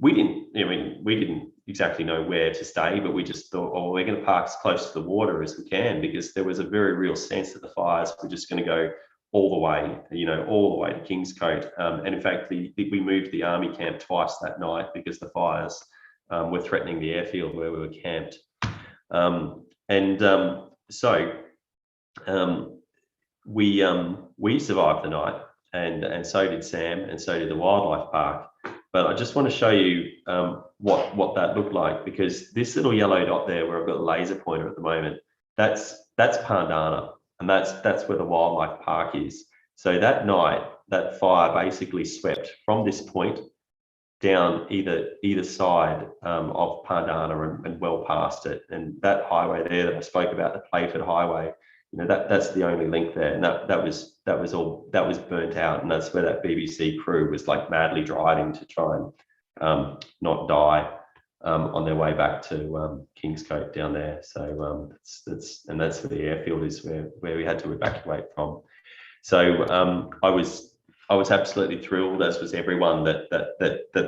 we didn't exactly know where to stay, but we just thought, oh, we're going to park as close to the water as we can, because there was a very real sense that the fires were just going to go all the way to Kingscote. And in fact, we moved the army camp twice that night because the fires were threatening the airfield where we were camped. We survived the night, and so did Sam, and so did the wildlife park. But I just want to show you what that looked like, because this little yellow dot there, where I've got a laser pointer at the moment, that's Pandana, and that's where the wildlife park is. So that night, that fire basically swept from this point down either side of Pandana and well past it. And that highway there that I spoke about, the Playford Highway, that's the only link there, and that was burnt out, and that's where that BBC crew was like madly driving to try and not die on their way back to Kingscote down there. So that's where the airfield is, where we had to evacuate from. So I was absolutely thrilled, as was everyone, that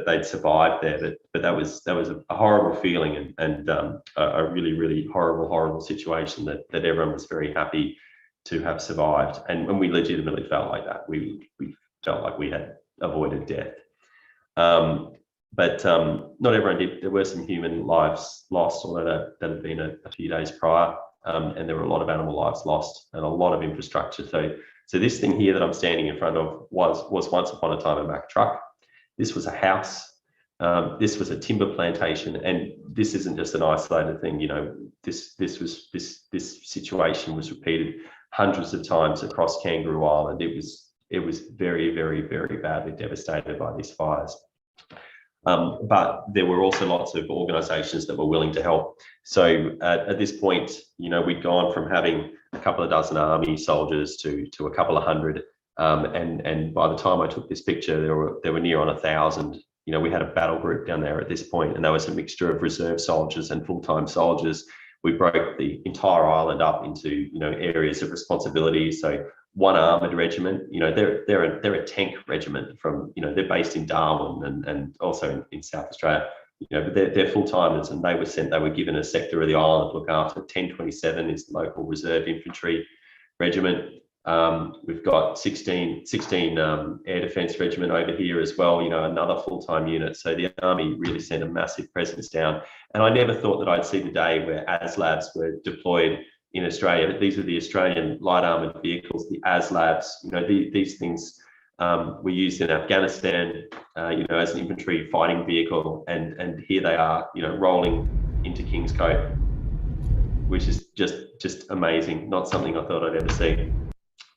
they'd survived there. But that was a horrible feeling, and a really horrible situation that everyone was very happy to have survived. And we legitimately felt like that. We felt like we had avoided death. But not everyone did. There were some human lives lost, although that had been a few days prior, and there were a lot of animal lives lost and a lot of infrastructure. So this thing here that I'm standing in front of was once upon a time a Mack truck. This was a house. This was a timber plantation, and this isn't just an isolated thing. This situation was repeated hundreds of times across Kangaroo Island. It was very badly devastated by these fires. But there were also lots of organisations that were willing to help. So at this point, we'd gone from having a couple of dozen army soldiers to a couple of hundred, and by the time I took this picture, there were near on 1,000. We had a battle group down there at this point, and there was a mixture of reserve soldiers and full-time soldiers. We broke the entire island up into areas of responsibility. So one armoured regiment, they're a tank regiment from, they're based in Darwin and also in South Australia, but they're full-timers, and they were given a sector of the island to look after. 1027 is the local reserve infantry regiment. We've got 16 Air Defence Regiment over here as well, another full-time unit. So the Army really sent a massive presence down. And I never thought that I'd see the day where ASLABs were deployed in Australia. But these are the Australian light armoured vehicles, the ASLABs. These things were used in Afghanistan, as an infantry fighting vehicle. And here they are, rolling into Kingscote, which is just amazing. Not something I thought I'd ever see.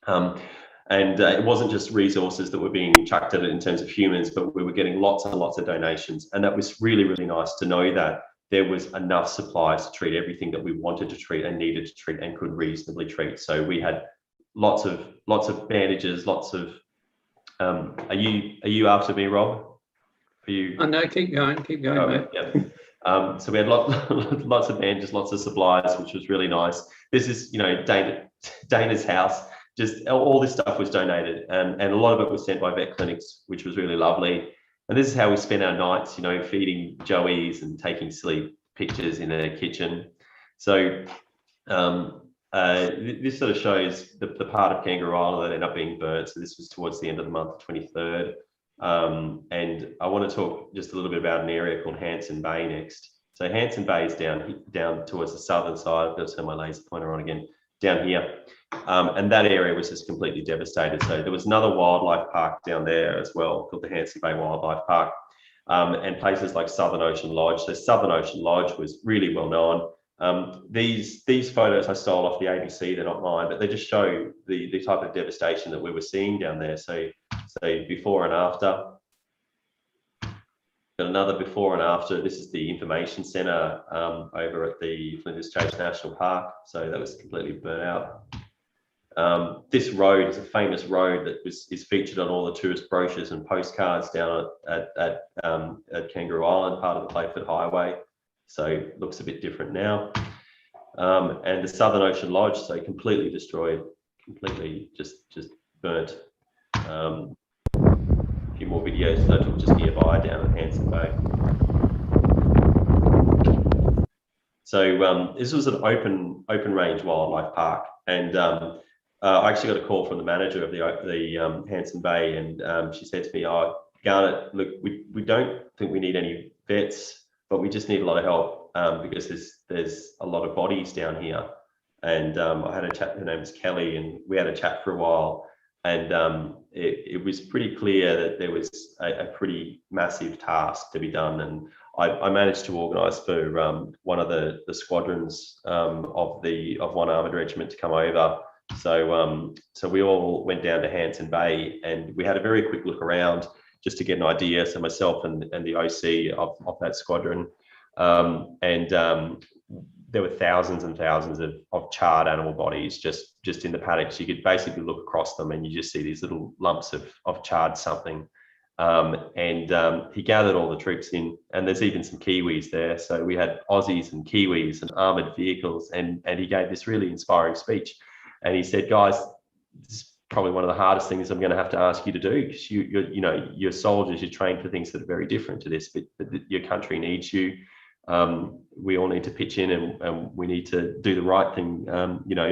And it wasn't just resources that were being chucked at it in terms of humans, but we were getting lots and lots of donations. And that was really nice to know that there was enough supplies to treat everything that we wanted to treat and needed to treat and could reasonably treat. So we had lots of bandages, lots of. Are you after me, Rob? Are you? Oh no, keep going, oh, mate. Yeah. So we had lots of bandages, lots of supplies, which was really nice. This is Dana's house. Just all this stuff was donated, and a lot of it was sent by vet clinics, which was really lovely. And this is how we spent our nights, feeding Joey's and taking silly pictures in their kitchen. So this sort of shows the part of Kangaroo Island that ended up being burnt. So this was towards the end of the month, 23rd. And I want to talk just a little bit about an area called Hanson Bay next. So Hanson Bay is down towards the southern side. I've got to turn my laser pointer on again, down here. And that area was just completely devastated. So there was another wildlife park down there as well, called the Hanson Bay Wildlife Park, and places like Southern Ocean Lodge. So Southern Ocean Lodge was really well known. These photos I stole off the ABC, they're not mine, but they just show the type of devastation that we were seeing down there. So before and after. Got another before and after. This is the information centre over at the Flinders Chase National Park. So that was completely burnt out. This road is a famous road that is featured on all the tourist brochures and postcards down at Kangaroo Island, part of the Playford Highway. So it looks a bit different now. And the Southern Ocean Lodge, so completely destroyed, completely just burnt. A few more videos that I took just nearby down at Hanson Bay. So this was an open range wildlife park, and I actually got a call from the manager of the Hanson Bay, and she said to me, "Oh, Garnet, look, we don't think we need any vets, but we just need a lot of help because there's a lot of bodies down here." And I had a chat. Her name was Kelly, and we had a chat for a while. And it was pretty clear that there was a pretty massive task to be done. And I managed to organise for one of the squadrons of one armoured regiment to come over. So so we all went down to Hanson Bay, and we had a very quick look around just to get an idea. So myself and the OC of that squadron, there were thousands and thousands of charred animal bodies just in the paddocks. You could basically look across them and you just see these little lumps of charred something. He gathered all the troops in, and there's even some Kiwis there. So we had Aussies and Kiwis and armoured vehicles, and he gave this really inspiring speech. And he said, guys, this is probably one of the hardest things I'm going to have to ask you to do, because you're soldiers, you're trained for things that are very different to this, but your country needs you. We all need to pitch in, and we need to do the right thing,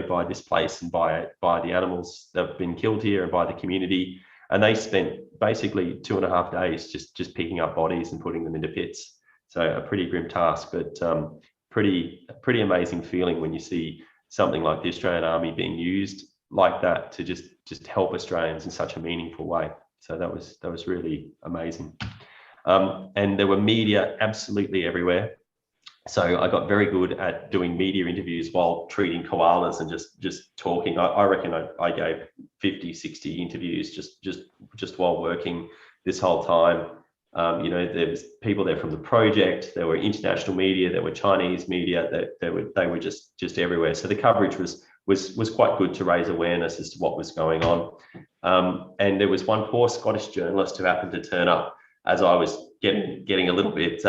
by this place and by the animals that have been killed here and by the community. And they spent basically 2.5 days just picking up bodies and putting them into pits. So a pretty grim task, but pretty amazing feeling when you see something like the Australian Army being used like that to just help Australians in such a meaningful way. So that was really amazing. And there were media absolutely everywhere. So I got very good at doing media interviews while treating koalas and just talking. I reckon I gave 50, 60 interviews just while working this whole time. There was people there from the project, there were international media, there were Chinese media, they were just everywhere. So the coverage was quite good to raise awareness as to what was going on. And there was one poor Scottish journalist who happened to turn up as I was getting a little bit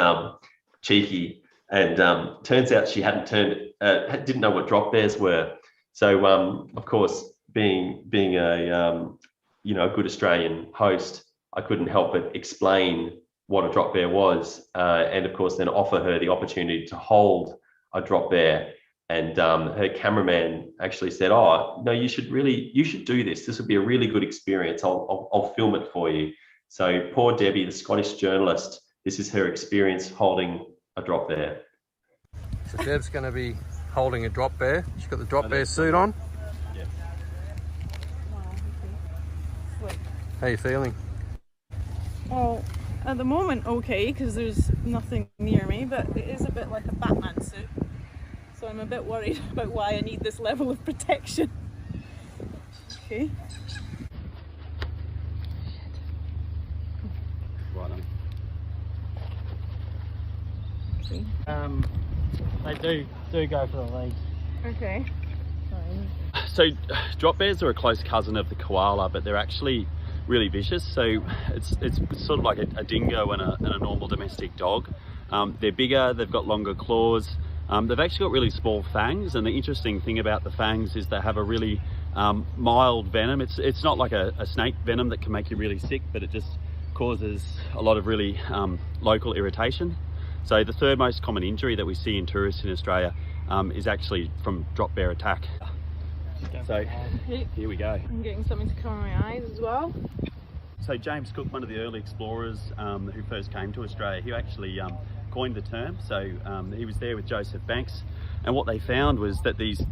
cheeky. And turns out she didn't know what drop bears were. So of course, being a good Australian host, I couldn't help but explain what a drop bear was, and of course then offer her the opportunity to hold a drop bear. And her cameraman actually said, "Oh no, you should do this. This would be a really good experience. I'll film it for you." So poor Debbie, the Scottish journalist, this is her experience holding a drop bear. So Deb's going to be holding a drop bear. She's got the drop bear suit on. Yeah. How are you feeling? Well, at the moment okay, because there's nothing near me, but it is a bit like a Batman suit. So I'm a bit worried about why I need this level of protection. Okay. Right on. They do go for the legs. Okay. So drop bears are a close cousin of the koala, but they're actually really vicious. So it's sort of like a dingo and a normal domestic dog. They're bigger, they've got longer claws. They've actually got really small fangs, and the interesting thing about the fangs is they have a really mild venom. It's not like a snake venom that can make you really sick, but it just causes a lot of really local irritation. So the third most common injury that we see in tourists in Australia is actually from drop bear attack. So here we go. I'm getting something to cover my eyes as well. So James Cook, one of the early explorers who first came to Australia, he actually coined the term. So he was there with Joseph Banks, and what they found was that these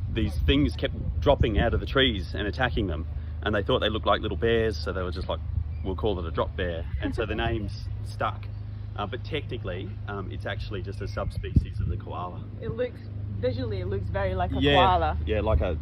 things kept dropping out of the trees and attacking them, and they thought they looked like little bears, so they were just like, we'll call it a drop bear, and so the name's stuck. But technically, it's actually just a subspecies of the koala. It looks very like a koala. Yeah, like a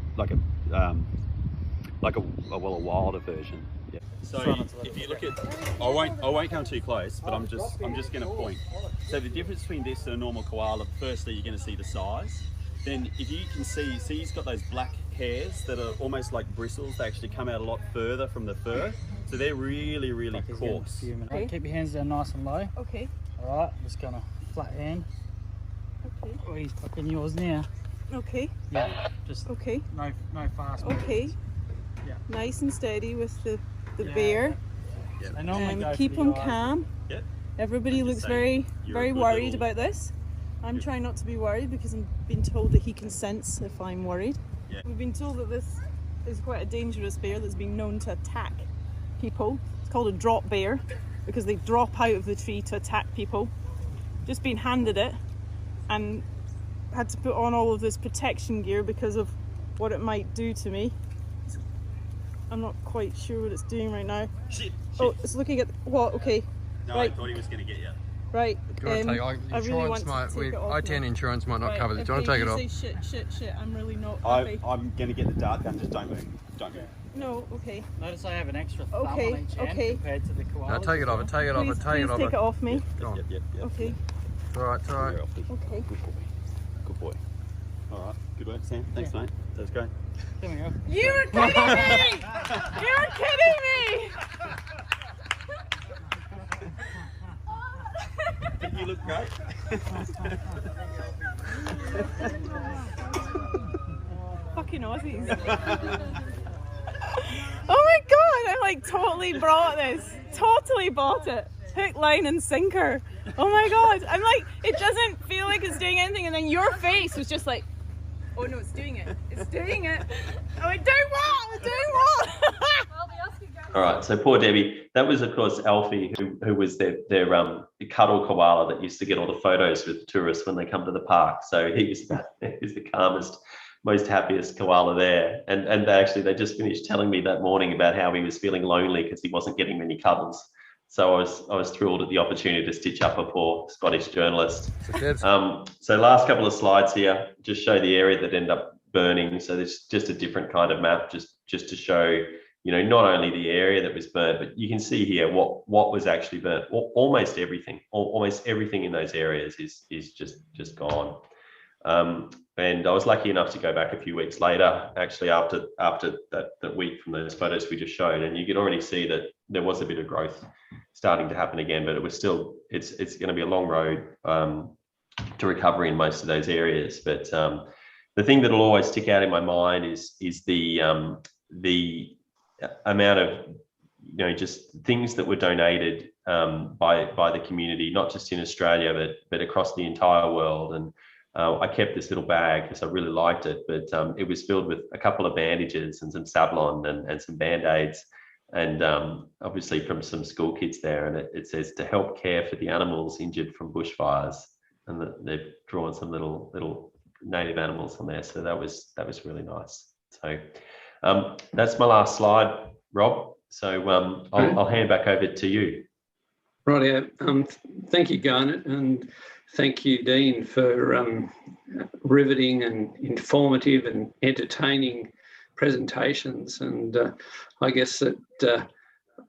wilder version. Yeah. So if you look at, I won't come too close, but I'm just going to point. So the difference between this and a normal koala, firstly, you're going to see the size. Then if you can see he's got those black hairs that are almost like bristles. They actually come out a lot further from the fur. So they're really, really coarse. Okay. Keep your hands down nice and low. Okay. All right, I'm just gonna flat hand. Okay. Oh, he's fucking yours now. Okay. Yeah. Just okay. No fast. Okay. Yeah. Nice and steady with the bear. Yeah. Keep them calm. Yeah. Everybody looks very worried about this. I'm trying not to be worried because I'm being told that he can sense if I'm worried. Yeah. We've been told that this is quite a dangerous bear that's been known to attack people. It's called a drop bear because they drop out of the tree to attack people. Just been handed it and had to put on all of this protection gear because of what it might do to me. I'm not quite sure what it's doing right now. Shit. Oh, it's looking at what? Okay. No, right. I thought he was going to get you. Right. Do you want to take I really want to take it off ITN now. insurance might not Right, cover this. Do you want to take it off? Say shit. I'm really not happy. I'm going to get the dart gun. Just don't move. Don't move. No, okay. Notice I have an extra thumb on Okay, each hand okay. compared to the koalas. No, take it off. Take it off. Please, Take please it off. take it off me. Go on. Yep. Okay. It's all right. It's all right. Okay. Good boy. Good boy. All right. Good work, Sam. Thanks, mate. That was great. There we go. You were kidding me! You were kidding me! You look great. Fucking Aussies. Oh my god, I like totally brought this. Totally bought it. Hook, line and sinker. Oh my god. I'm like, it doesn't feel like it's doing anything, and then your face was just like, oh no, it's doing it. It's doing it. Oh, I'm doing what? I'm doing what? All right, so poor Debbie. That was, of course, Alfie, who was their cuddle koala that used to get all the photos with tourists when they come to the park. So he's the calmest, most happiest koala there. And they just finished telling me that morning about how he was feeling lonely because he wasn't getting many cuddles. So I was thrilled at the opportunity to stitch up a poor Scottish journalist. So last couple of slides here just show the area that ended up burning. So there's just a different kind of map, just to show, you know, not only the area that was burnt, but you can see here what was actually burnt. Almost everything in those areas is just gone. And I was lucky enough to go back a few weeks later, actually after that week from those photos we just showed, and you could already see that there was a bit of growth starting to happen again, but it was still, it's going to be a long road to recovery in most of those areas. But the thing that will always stick out in my mind is the amount of, you know, just things that were donated by the community, not just in Australia, but across the entire world. And I kept this little bag because I really liked it, but it was filled with a couple of bandages and some Sablon and some Band-Aids, and obviously from some school kids there. And it says to help care for the animals injured from bushfires, and they've drawn some little native animals on there. So that was really nice. So that's my last slide, Rob. So I'll hand back over to you. Right. Thank you, Garnet, and thank you, Dean, for riveting and informative and entertaining presentations. And I guess that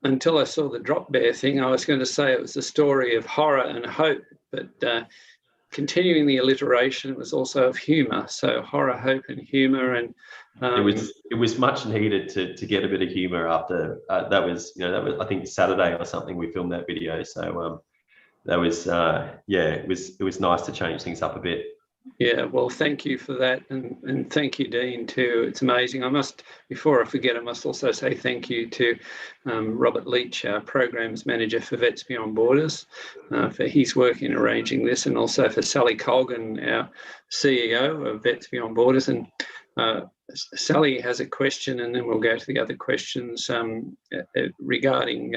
until I saw the drop bear thing, I was going to say it was a story of horror and hope, but continuing the alliteration, it was also of humour. So horror, hope, and humour. And it was much needed to get a bit of humour after that was I think Saturday or something we filmed that video. So that was it was nice to change things up a bit. Yeah, well, thank you for that, and thank you, Dean, too. It's amazing. Before I forget, I must also say thank you to Robert Leach, our Programs Manager for Vets Beyond Borders, for his work in arranging this, and also for Sally Colgan, our CEO of Vets Beyond Borders. And Sally has a question, and then we'll go to the other questions regarding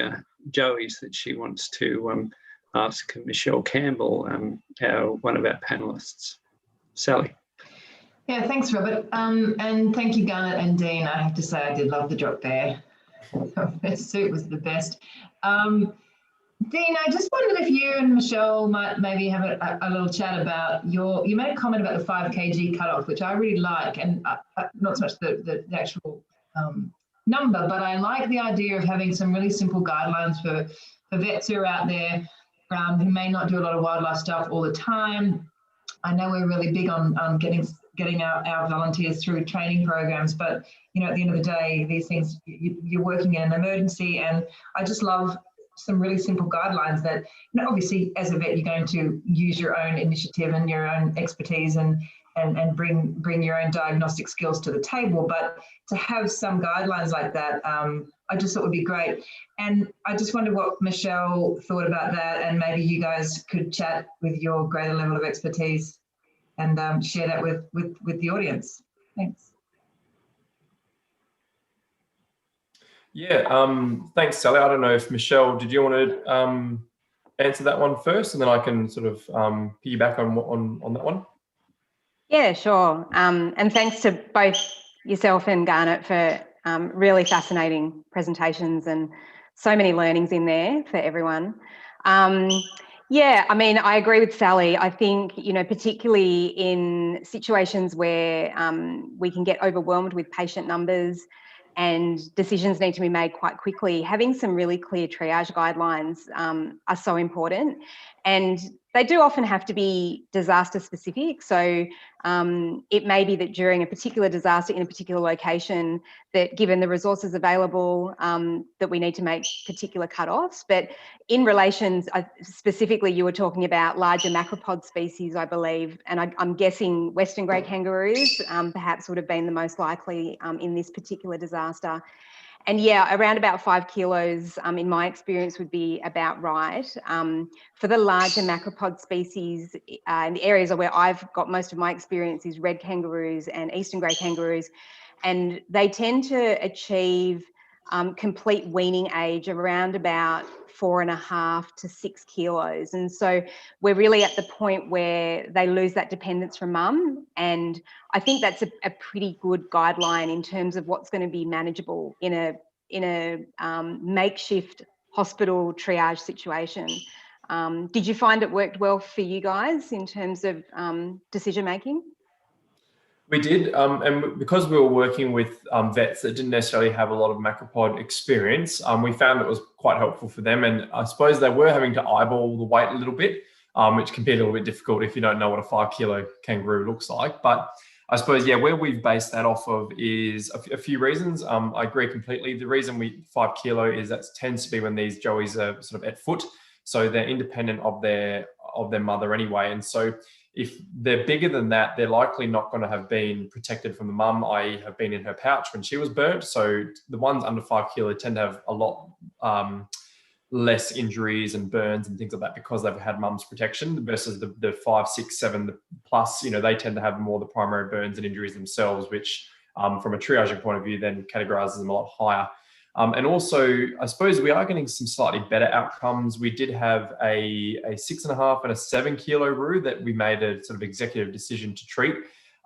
Joey's that she wants to ask Michelle Campbell, one of our panellists. Sally. Yeah, thanks, Robert. And thank you, Garnet and Dean. I have to say I did love the drop bear. The suit was the best. Dean, I just wondered if you and Michelle might maybe have a little chat about you made a comment about the 5 kg cutoff, which I really like, and not so much the actual number, but I like the idea of having some really simple guidelines for vets who are out there who may not do a lot of wildlife stuff all the time. I know we're really big on getting our volunteers through training programs, but you know, at the end of the day, these things, you're working in an emergency, and I just love some really simple guidelines that, you know, obviously as a vet, you're going to use your own initiative and your own expertise and bring your own diagnostic skills to the table, but to have some guidelines like that, I just thought would be great. And I just wondered what Michelle thought about that, and maybe you guys could chat with your greater level of expertise and share that with the audience. Thanks. Yeah, thanks, Sally. I don't know if Michelle, did you want to answer that one first, and then I can sort of piggyback on that one? Yeah, sure. And thanks to both yourself and Garnet for really fascinating presentations and so many learnings in there for everyone. Yeah, I mean, I agree with Sally. I think, particularly in situations where we can get overwhelmed with patient numbers and decisions need to be made quite quickly, having some really clear triage guidelines are so important. And they do often have to be disaster specific. So it may be that during a particular disaster in a particular location, that given the resources available, that we need to make particular cutoffs. But in relation, specifically, you were talking about larger macropod species, I believe, and I'm guessing Western grey kangaroos perhaps would have been the most likely in this particular disaster. And yeah, around about 5 kilos, in my experience, would be about right. For the larger macropod species, in the areas where I've got most of my experience is red kangaroos and eastern grey kangaroos, and they tend to achieve complete weaning age of around about 4.5 to 6 kilos. And so we're really at the point where they lose that dependence from mum. And I think that's a pretty good guideline in terms of what's going to be manageable in a makeshift hospital triage situation. Did you find it worked well for you guys in terms of decision making? We did, and because we were working with vets that didn't necessarily have a lot of macropod experience, we found it was quite helpful for them. And I suppose they were having to eyeball the weight a little bit, which can be a little bit difficult if you don't know what a 5 kilo kangaroo looks like. But I suppose, yeah, where we've based that off of is a few reasons. I agree completely. The reason 5 kilo is that tends to be when these joeys are sort of at foot, so they're independent of their mother anyway. And so if they're bigger than that, they're likely not going to have been protected from the mum, i.e. have been in her pouch when she was burnt. So the ones under 5 kilo tend to have a lot less injuries and burns and things like that because they've had mum's protection versus the 5, 6, 7 plus, they tend to have more the primary burns and injuries themselves, which from a triaging point of view then categorises them a lot higher. And also, I suppose we are getting some slightly better outcomes. We did have a 6.5 and a 7 kilo roo that we made a sort of executive decision to treat.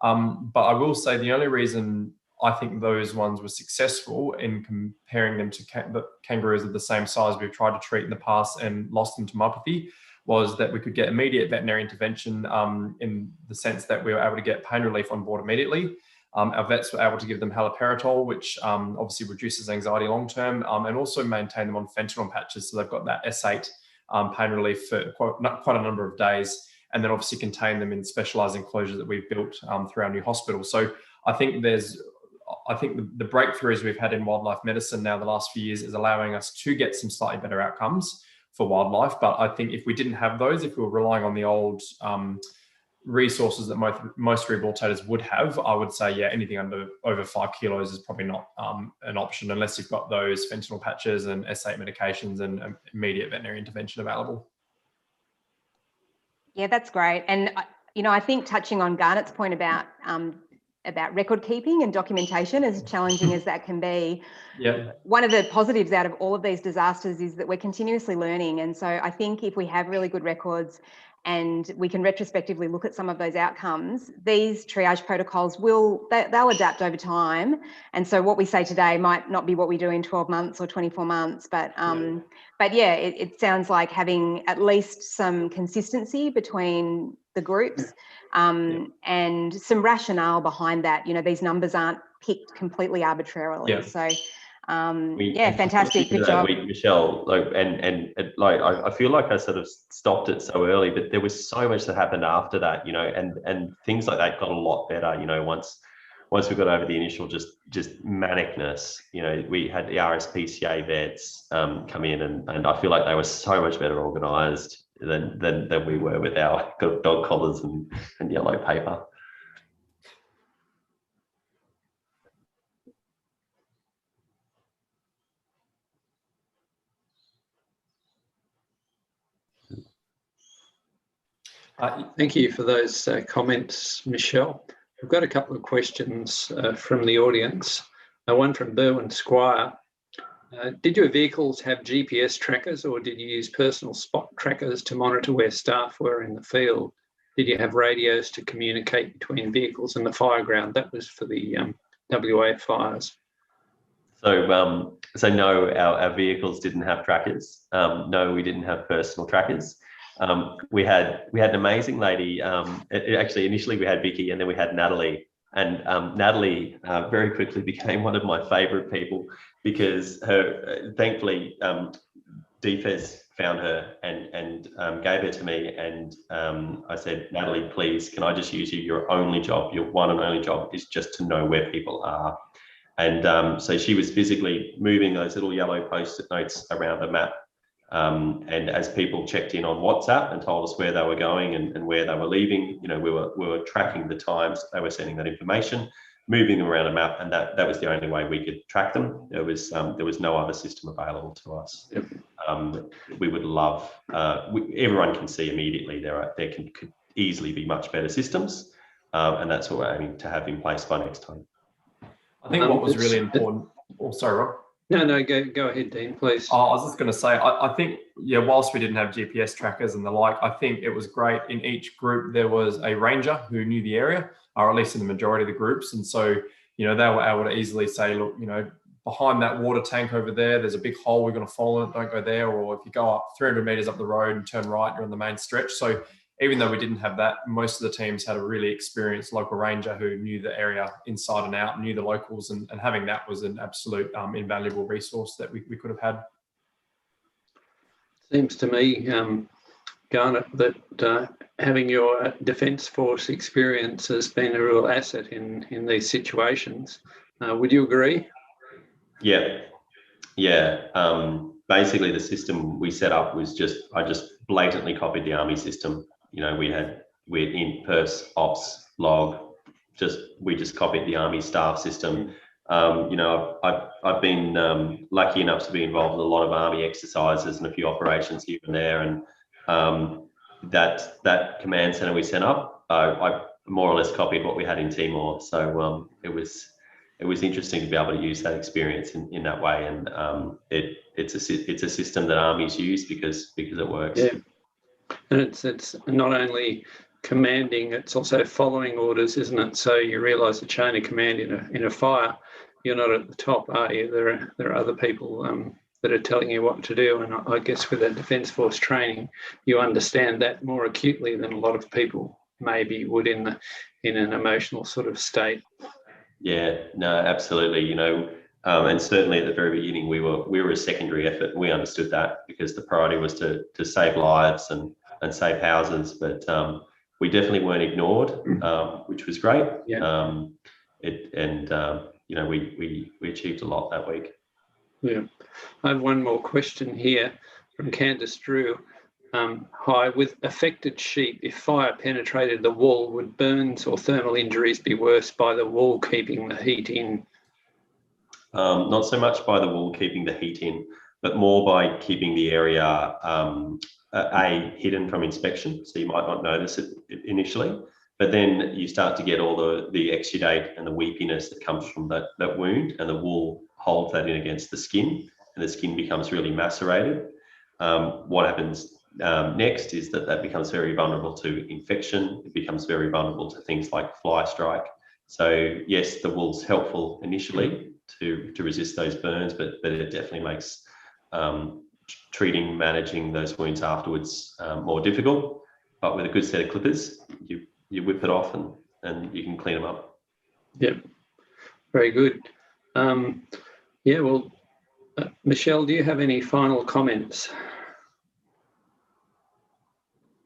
But I will say the only reason I think those ones were successful in comparing them to the kangaroos of the same size we've tried to treat in the past and lost them to myopathy was that we could get immediate veterinary intervention in the sense that we were able to get pain relief on board immediately. Our vets were able to give them haloperidol, which obviously reduces anxiety long-term, and also maintain them on fentanyl patches. So they've got that S8 pain relief for quite a number of days, and then obviously contain them in specialised enclosures that we've built through our new hospital. So I think the breakthroughs we've had in wildlife medicine now the last few years is allowing us to get some slightly better outcomes for wildlife. But I think if we didn't have those, if we were relying on the old resources that most rehabilitators would have, I would say, yeah, anything over 5 kilos is probably not an option unless you've got those fentanyl patches and S8 medications and immediate veterinary intervention available. Yeah, that's great. And, I think touching on Garnett's point about record keeping and documentation, as challenging as that can be, one of the positives out of all of these disasters is that we're continuously learning. And so I think if we have really good records and we can retrospectively look at some of those outcomes, these triage protocols they'll adapt over time. And so what we say today might not be what we do in 12 months or 24 months, but yeah, it sounds like having at least some consistency between the groups and some rationale behind that. These numbers aren't picked completely arbitrarily. So fantastic. Good job, Michelle. I feel like I sort of stopped it so early, but there was so much that happened after that, and things like that got a lot better. Once we got over the initial just manicness, we had the RSPCA vets come in, and I feel like they were so much better organised than we were with our dog collars and yellow paper. Thank you for those comments, Michelle. We've got a couple of questions from the audience. One from Berwin Squire. Did your vehicles have GPS trackers, or did you use personal spot trackers to monitor where staff were in the field? Did you have radios to communicate between vehicles and the fireground? That was for the WA fires. So no, our vehicles didn't have trackers. No, we didn't have personal trackers. we had an amazing lady. Actually, initially we had Vicky, and then we had Natalie. And Natalie very quickly became one of my favourite people because thankfully, DFES found her and gave her to me. And I said, Natalie, please, can I just use you? Your only job, your one and only job is just to know where people are. And so she was physically moving those little yellow Post-it notes around the map. And as people checked in on WhatsApp and told us where they were going and where they were leaving, we were tracking the times they were sending that information, moving them around a map, and that was the only way we could track them. There was no other system available to us. Yep. We would love. Everyone can see immediately there could easily be much better systems, and that's what we're aiming to have in place by next time. I think what was really important. Oh, sorry, Rob. No, go ahead, Dean, please. I was just going to say, I think, whilst we didn't have GPS trackers and the like, I think it was great. In each group, there was a ranger who knew the area, or at least in the majority of the groups. And so, they were able to easily say, look, behind that water tank over there, there's a big hole, we're going to fall in it, don't go there. Or if you go up 300 meters up the road and turn right, you're on the main stretch. So even though we didn't have that, most of the teams had a really experienced local ranger who knew the area inside and out, knew the locals, and having that was an absolute invaluable resource that we could have had. Seems to me, Garnet, that having your Defence Force experience has been a real asset in these situations. Would you agree? Yeah. Basically, the system we set up was I just blatantly copied the Army system. We had in purse, ops, log, we just copied the Army staff system. I've been lucky enough to be involved in a lot of Army exercises and a few operations here and there, and that command center we set up, I more or less copied what we had in Timor. So it was interesting to be able to use that experience in that way, and it's a system that armies use because it works. Yeah, and it's not only commanding, it's also following orders, isn't it? So you realise the chain of command in a fire, you're not at the top, are you? There are other people that are telling you what to do, and I guess with that Defence Force training, you understand that more acutely than a lot of people maybe would in an emotional sort of state. Yeah, no, absolutely. And certainly at the very beginning, we were a secondary effort, and we understood that because the priority was to save lives and save houses. But we definitely weren't ignored, which was great. Yeah. We achieved a lot that week. Yeah, I have one more question here from Candice Drew. Hi, with affected sheep, if fire penetrated the wool, would burns or thermal injuries be worse by the wool keeping the heat in? Not so much by the wool keeping the heat in, but more by keeping the area hidden from inspection. So you might not notice it initially, but then you start to get all the exudate and the weepiness that comes from that wound, and the wool holds that in against the skin, and the skin becomes really macerated. What happens next is that becomes very vulnerable to infection. It becomes very vulnerable to things like fly strike. So yes, the wool's helpful initially to resist those burns, but it definitely makes treating, managing those wounds afterwards more difficult. But with a good set of clippers, you whip it off and you can clean them up. Yep, very good. Michelle, do you have any final comments?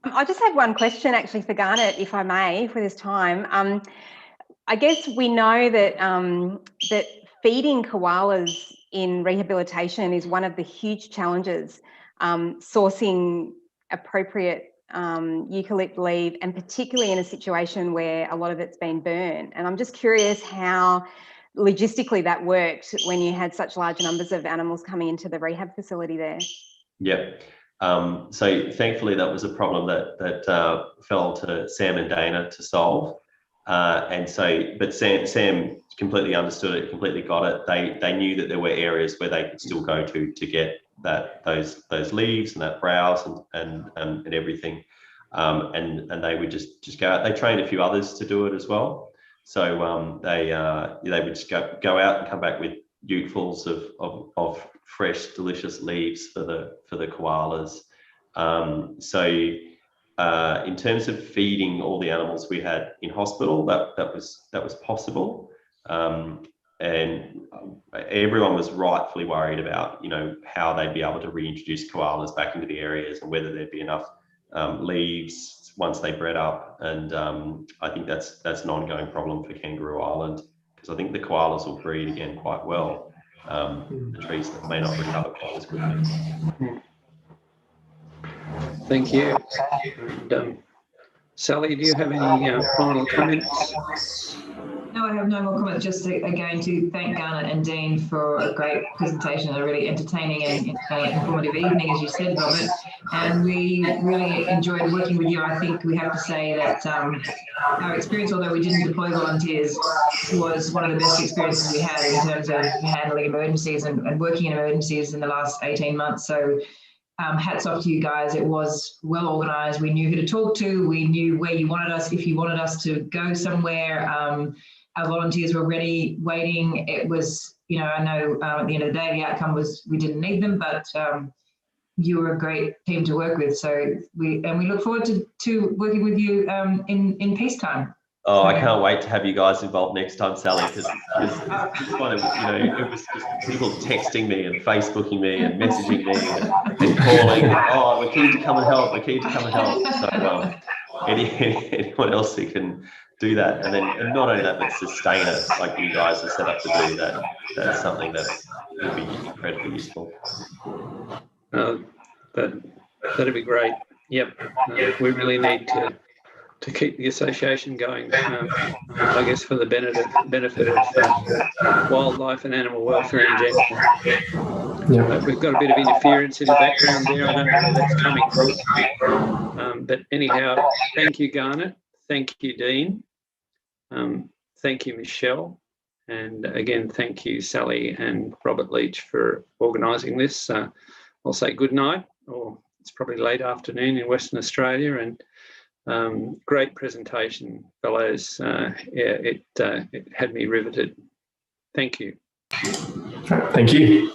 I just had one question actually for Garnet, if I may, for this time. I guess we know that that feeding koalas in rehabilitation is one of the huge challenges, sourcing appropriate eucalypt leaf, and particularly in a situation where a lot of it's been burned. And I'm just curious how logistically that worked when you had such large numbers of animals coming into the rehab facility there. Yep. So thankfully that was a problem that fell to Sam and Dana to solve. But Sam completely understood it, completely got it. They knew that there were areas where they could still go to get those leaves and that browse and everything. And they would just go out. They trained a few others to do it as well. So they would just go out and come back with utefuls of fresh, delicious leaves for the koalas. In terms of feeding all the animals we had in hospital, that was possible, and everyone was rightfully worried about, you know, how they'd be able to reintroduce koalas back into the areas and whether there'd be enough leaves once they bred up. And I think that's an ongoing problem for Kangaroo Island, because I think the koalas will breed again quite well. The trees that may not recover quite as quickly. Thank you. And, Sally, do you have any final comments? No, I have no more comments. Just again to thank Garnet and Dean for a great presentation, a really entertaining and informative evening, as you said, Robert. And we really enjoyed working with you. I think we have to say that our experience, although we didn't deploy volunteers, was one of the best experiences we had in terms of handling emergencies and working in emergencies in the last 18 months. So hats off to you guys. It was well organised. We knew who to talk to. We knew where you wanted us, if you wanted us to go somewhere. Our volunteers were ready, waiting. It was, you know, I know at the end of the day, the outcome was we didn't need them, but you were a great team to work with. So we look forward to working with you in peacetime. Oh, I can't wait to have you guys involved next time, Sally, because it's kind of, you know, it was just people texting me and Facebooking me and messaging me and calling. Oh, we're keen to come and help. We're keen to come and help. So anyone else who can do that, and not only that, but sustain it like you guys are set up to do that. That's something that will be incredibly useful. That'd be great. Yep, we really need to keep the association going, I guess, for the benefit of wildlife and animal welfare in general. Yeah. We've got a bit of interference in the background there. I don't know where that's coming from. But anyhow, thank you, Garnet. Thank you, Dean. Thank you, Michelle. And again, thank you, Sally and Robert Leach, for organising this. I'll say good night, or it's probably late afternoon in Western Australia. And great presentation, fellows. It had me riveted. Thank you. Thank you.